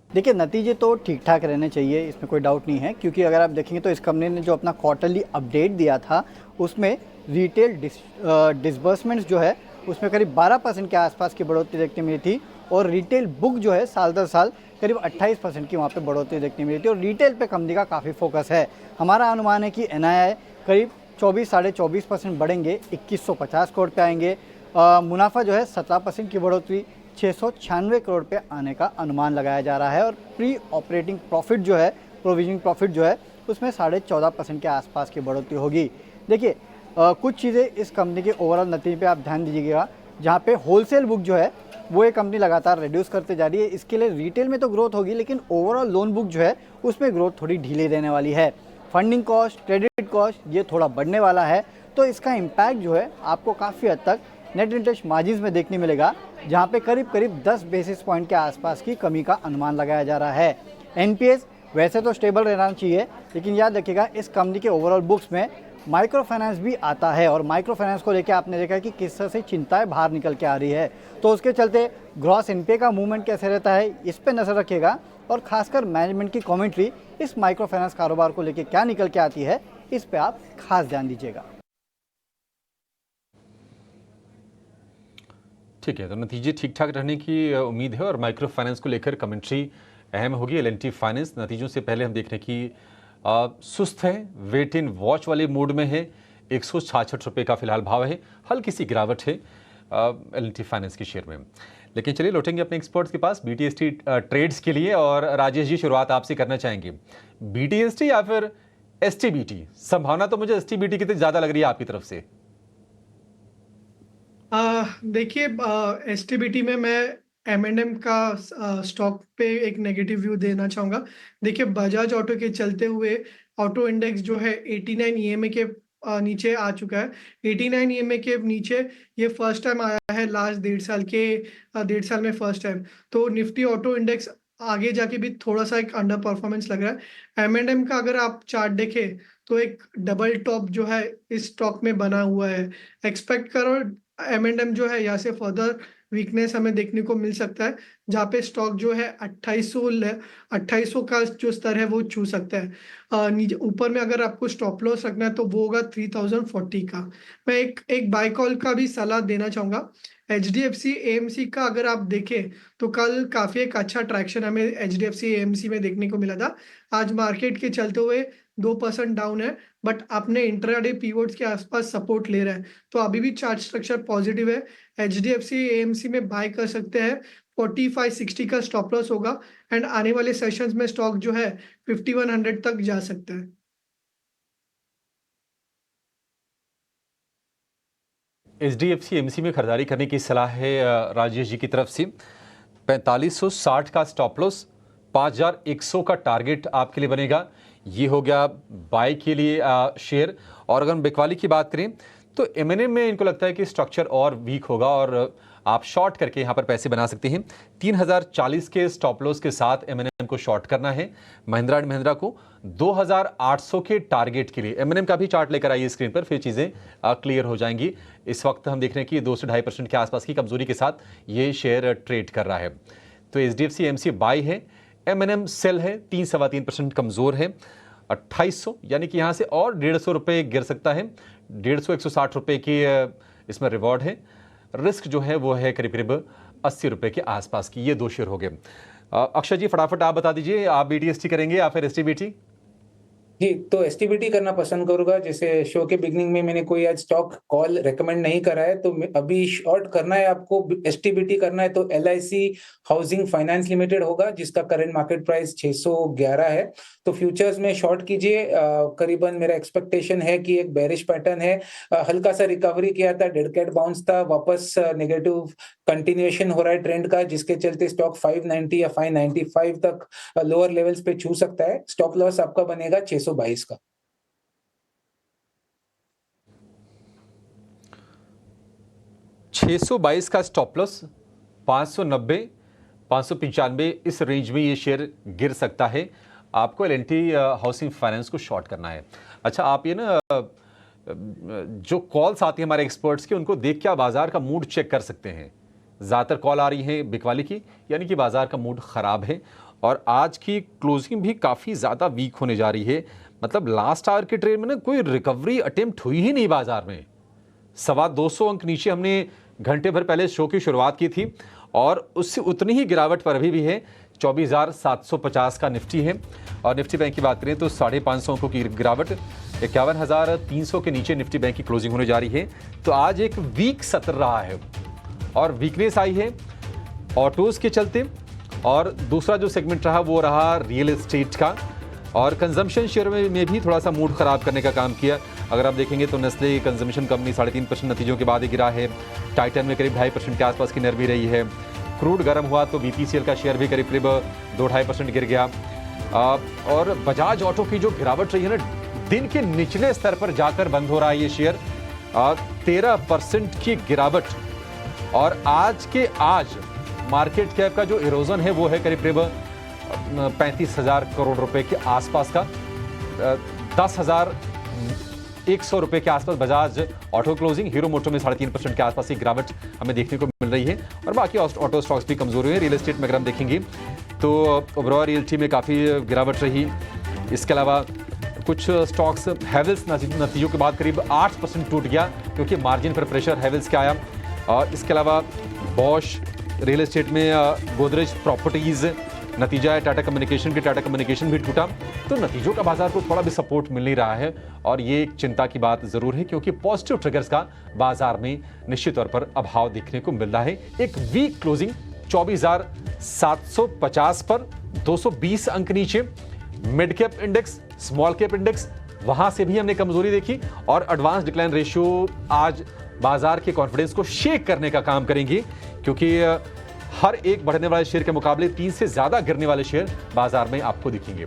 देखिए, नतीजे तो ठीक ठाक रहने चाहिए, इसमें कोई डाउट नहीं है, क्योंकि अगर आप देखेंगे तो इस कंपनी ने जो अपना क्वार्टरली अपडेट दिया था उसमें रिटेल डिसबर्समेंट्स जो है उसमें करीब 12% के आसपास की बढ़ोतरी देखने मिली थी और रिटेल बुक जो है साल दर साल करीब 28% की वहाँ पे बढ़ोतरी देखने मिली थी और रिटेल पे कंपनी का काफ़ी फोकस है। हमारा अनुमान है कि NII करीब 24-24.5% बढ़ेंगे, 2150 करोड़ पे आएंगे। मुनाफा जो है 17% की बढ़ोतरी 696 करोड़ पे आने का अनुमान लगाया जा रहा है और प्री ऑपरेटिंग प्रॉफिट जो है, प्रोविजनिंग प्रॉफिट जो है उसमें 14.5% के आसपास की बढ़ोतरी होगी। देखिए, कुछ चीज़ें इस कंपनी के ओवरऑल नतीजे पे आप ध्यान दीजिएगा, जहाँ पे होलसेल बुक जो है वो ये कंपनी लगातार रिड्यूस करते जा रही है। इसके लिए रिटेल में तो ग्रोथ होगी, लेकिन ओवरऑल लोन बुक जो है उसमें ग्रोथ थोड़ी ढीली रहने वाली है। फंडिंग कॉस्ट, क्रेडिट कॉस्ट ये थोड़ा बढ़ने वाला है, तो इसका इम्पैक्ट जो है आपको काफ़ी हद तक नेट इंटरेस्ट मार्जिन्स में देखने मिलेगा, जहाँ पे करीब 10 बेसिस पॉइंट के आसपास की कमी का अनुमान लगाया जा रहा है। NPS वैसे तो स्टेबल रहना चाहिए, लेकिन याद रखिएगा इस कंपनी के ओवरऑल बुक्स में माइक्रो फाइनेंस भी आता है और माइक्रो फाइनेंस को लेकर आपने देखा कि किस तरह से चिंताएं बाहर निकल के आ रही है, तो उसके चलते ग्रॉस NPA का मूवमेंट कैसे रहता है इस पे नज़र रखिएगा और खासकर मैनेजमेंट की कमेंट्री इस माइक्रो फाइनेंस कारोबार को लेकर क्या निकल के आती है इस पे आप खास ध्यान दीजिएगा। ठीक है, तो नतीजे ठीक ठाक रहने की उम्मीद है और माइक्रो फाइनेंस को लेकर कमेंट्री अहम होगी। L&T फाइनेंस नतीजों से पहले हम देख रहे हैं कि सुस्त है, वेट इन वॉच वाले मूड में है, 166 रुपये का फिलहाल भाव है, हल्की सी गिरावट है L&T फाइनेंस के शेयर में। लेकिन चलिए लौटेंगे अपने एक्सपर्ट्स के पास BTST ट्रेड्स के लिए और राजेश जी शुरुआत आपसे करना चाहेंगे। BTST या फिर STBT? संभावना तो मुझे STBT की ज़्यादा लग रही है आपकी तरफ से। देखिए, STBT में मैं M&M का स्टॉक पे एक नेगेटिव व्यू देना चाहूँगा। देखिए, बजाज ऑटो के चलते हुए ऑटो इंडेक्स जो है 89 EMA के नीचे आ चुका है। 89 EMA के नीचे ये फर्स्ट टाइम आया है लास्ट 1.5 साल में फर्स्ट टाइम। तो निफ्टी ऑटो इंडेक्स आगे जाके भी थोड़ा सा एक अंडर परफॉर्मेंस लग रहा है। M&M का अगर आप चार्ट देखें तो एक डबल टॉप जो है इस स्टॉक में बना हुआ है। एक्सपेक्ट करो M&M जो है यहाँ से फर्दर वीकनेस हमें देखने को मिल सकता है, जहाँ पे स्टॉक जो है 2800 का जो स्तर है वो छू सकता है। नीचे ऊपर में अगर आपको स्टॉप लॉस रखना है तो वो होगा 3040 का। मैं एक बाय कॉल का भी सलाह देना चाहूँगा। HDFC AMC का अगर आप देखें तो कल काफ़ी एक अच्छा ट्रैक्शन हमें HDFC AMC में देखने को मिला था। आज मार्केट के चलते हुए 2% डाउन है, बट अपने इंट्राडे पीवोट्स के आसपास सपोर्ट ले रहा है, तो अभी भी चार्ट स्ट्रक्चर पॉजिटिव है। HDFC AMC में बाय कर सकते हैं, 4560 का स्टॉप लॉस होगा एंड आने वाले सेशंस में स्टॉक जो है 5100 तक जा सकता है। HDFC AMC में खरीदारी करने की सलाह है राजेश जी की तरफ से। 4560 का स्टॉप लॉस, 5100 का टारगेट आपके लिए बनेगा। ये हो गया बाय के लिए शेयर। और अगर हम बिकवाली की बात करें तो M&M में इनको लगता है कि स्ट्रक्चर और वीक होगा और आप शॉर्ट करके यहाँ पर पैसे बना सकते हैं। 3040 के स्टॉप लॉस के साथ M&M को शॉर्ट करना है। महिंद्रा एंड महिंद्रा को 2800 के टारगेट के लिए। M&M का भी चार्ट लेकर आइए स्क्रीन पर, फिर चीज़ें क्लियर हो जाएंगी। इस वक्त हम देख रहे हैं कि 2 से 2.5% के आसपास की कमजोरी के साथ ये शेयर ट्रेड कर रहा है। तो HDFC AMC बाय है, M&M सेल है, 3-3.25% कमजोर है। 2800 यानी कि यहाँ से और 150 रुपये गिर सकता है। 150-160 रुपये की इसमें रिवॉर्ड है। रिस्क जो है वो है करीब 80 रुपये के आसपास की। ये 2 शेयर हो गए। अक्षय जी फटाफट आप बता दीजिए, आप BTST करेंगे या फिर STBT? जी, तो STBT करना पसंद करूंगा। जैसे शो के बिगनिंग में मैंने कोई आज स्टॉक कॉल रेकमेंड नहीं करा है, तो अभी शॉर्ट करना है आपको, STBT करना है तो LIC हाउसिंग फाइनेंस लिमिटेड होगा, जिसका करंट मार्केट प्राइस 611 है। तो फ्यूचर्स में शॉर्ट कीजिए। करीबन मेरा एक्सपेक्टेशन है कि एक बेरिश पैटर्न है, हल्का सा रिकवरी किया था, डेड कैट बाउंस था, वापस नेगेटिव कंटिन्यूएशन हो रहा है ट्रेंड का, जिसके चलते स्टॉक 590 या 595 तक लोअर लेवल्स पे छू सकता है। स्टॉप लॉस आपका बनेगा 622 का। 622 का स्टॉप लॉस, 590, 595 इस रेंज में ये शेयर गिर सकता है। आपको L&T हाउसिंग फाइनेंस को शॉर्ट करना है। अच्छा, आप ये ना जो कॉल्स आती है हमारे एक्सपर्ट्स की, उनको देख के आप बाजार का मूड चेक कर सकते हैं। ज़्यादातर कॉल आ रही है बिकवाली की, यानी कि बाजार का मूड ख़राब है और आज की क्लोजिंग भी काफ़ी ज़्यादा वीक होने जा रही है। मतलब लास्ट आवर के ट्रेड में ना कोई रिकवरी अटेम्प्ट हुई ही नहीं बाजार में। 225 अंक नीचे हमने घंटे भर पहले शो की शुरुआत की थी और उससे उतनी ही गिरावट पर अभी भी है। 24,750 का निफ्टी है और निफ्टी बैंक की बात करें तो 550 अंकों की गिरावट, 51,300 के नीचे निफ्टी बैंक की क्लोजिंग होने जा रही है। तो आज एक वीक सत्र रहा है और वीकनेस आई है ऑटोज़ के चलते, और दूसरा जो सेगमेंट रहा वो रहा रियल एस्टेट का, और कंजम्पशन शेयर में भी थोड़ा सा मूड ख़राब करने का काम किया। अगर आप देखेंगे तो नेस्ले कंजम्पशन कंपनी 3.5% नतीजों के बाद ही गिरा है। टाइटन में करीब 2.5% के आसपास की नरमी रही है। क्रूड गर्म हुआ तो BPCL का शेयर भी करीब 2-2.5% गिर गया। और बजाज ऑटो की जो गिरावट रही है ना, दिन के निचले स्तर पर जाकर बंद हो रहा है ये शेयर, 13% की गिरावट। और आज मार्केट कैप का जो इरोजन है वो है करीब 35,000 करोड़ रुपए के आसपास का। 10,100 रुपए के आसपास बजाज ऑटो क्लोजिंग। हीरो मोटो में 3.5% के आसपास की गिरावट हमें देखने को मिल रही है और बाकी ऑटो स्टॉक्स भी कमजोर हुए हैं। रियल एस्टेट में अगर हम देखेंगे तो ओबरॉय रियल्टी में काफ़ी गिरावट रही। इसके अलावा कुछ स्टॉक्स, हैवेल्स नतीजों के बाद करीब 8% टूट गया क्योंकि मार्जिन पर प्रेशर हैवेल्स के आया। और इसके अलावा बॉश, रियल एस्टेट में गोदरेज प्रॉपर्टीज़, नतीजा है टाटा कम्युनिकेशन भी टूटा। तो नतीजों का बाजार को थोड़ा भी सपोर्ट मिल नहीं रहा है और ये एक चिंता की बात ज़रूर है क्योंकि पॉजिटिव ट्रिगर्स का बाजार में निश्चित तौर पर अभाव देखने को मिल रहा है। एक वीक क्लोजिंग 24,750 पर 220 अंक नीचे। Mid cap index, small cap index, वहां से भी हमने कमजोरी देखी और एडवांस डिक्लाइन रेशियो आज बाजार के कॉन्फिडेंस को शेक करने का काम करेंगे क्योंकि हर एक बढ़ने वाले शेयर के मुकाबले 3 से ज्यादा गिरने वाले शेयर बाजार में आपको दिखेंगे।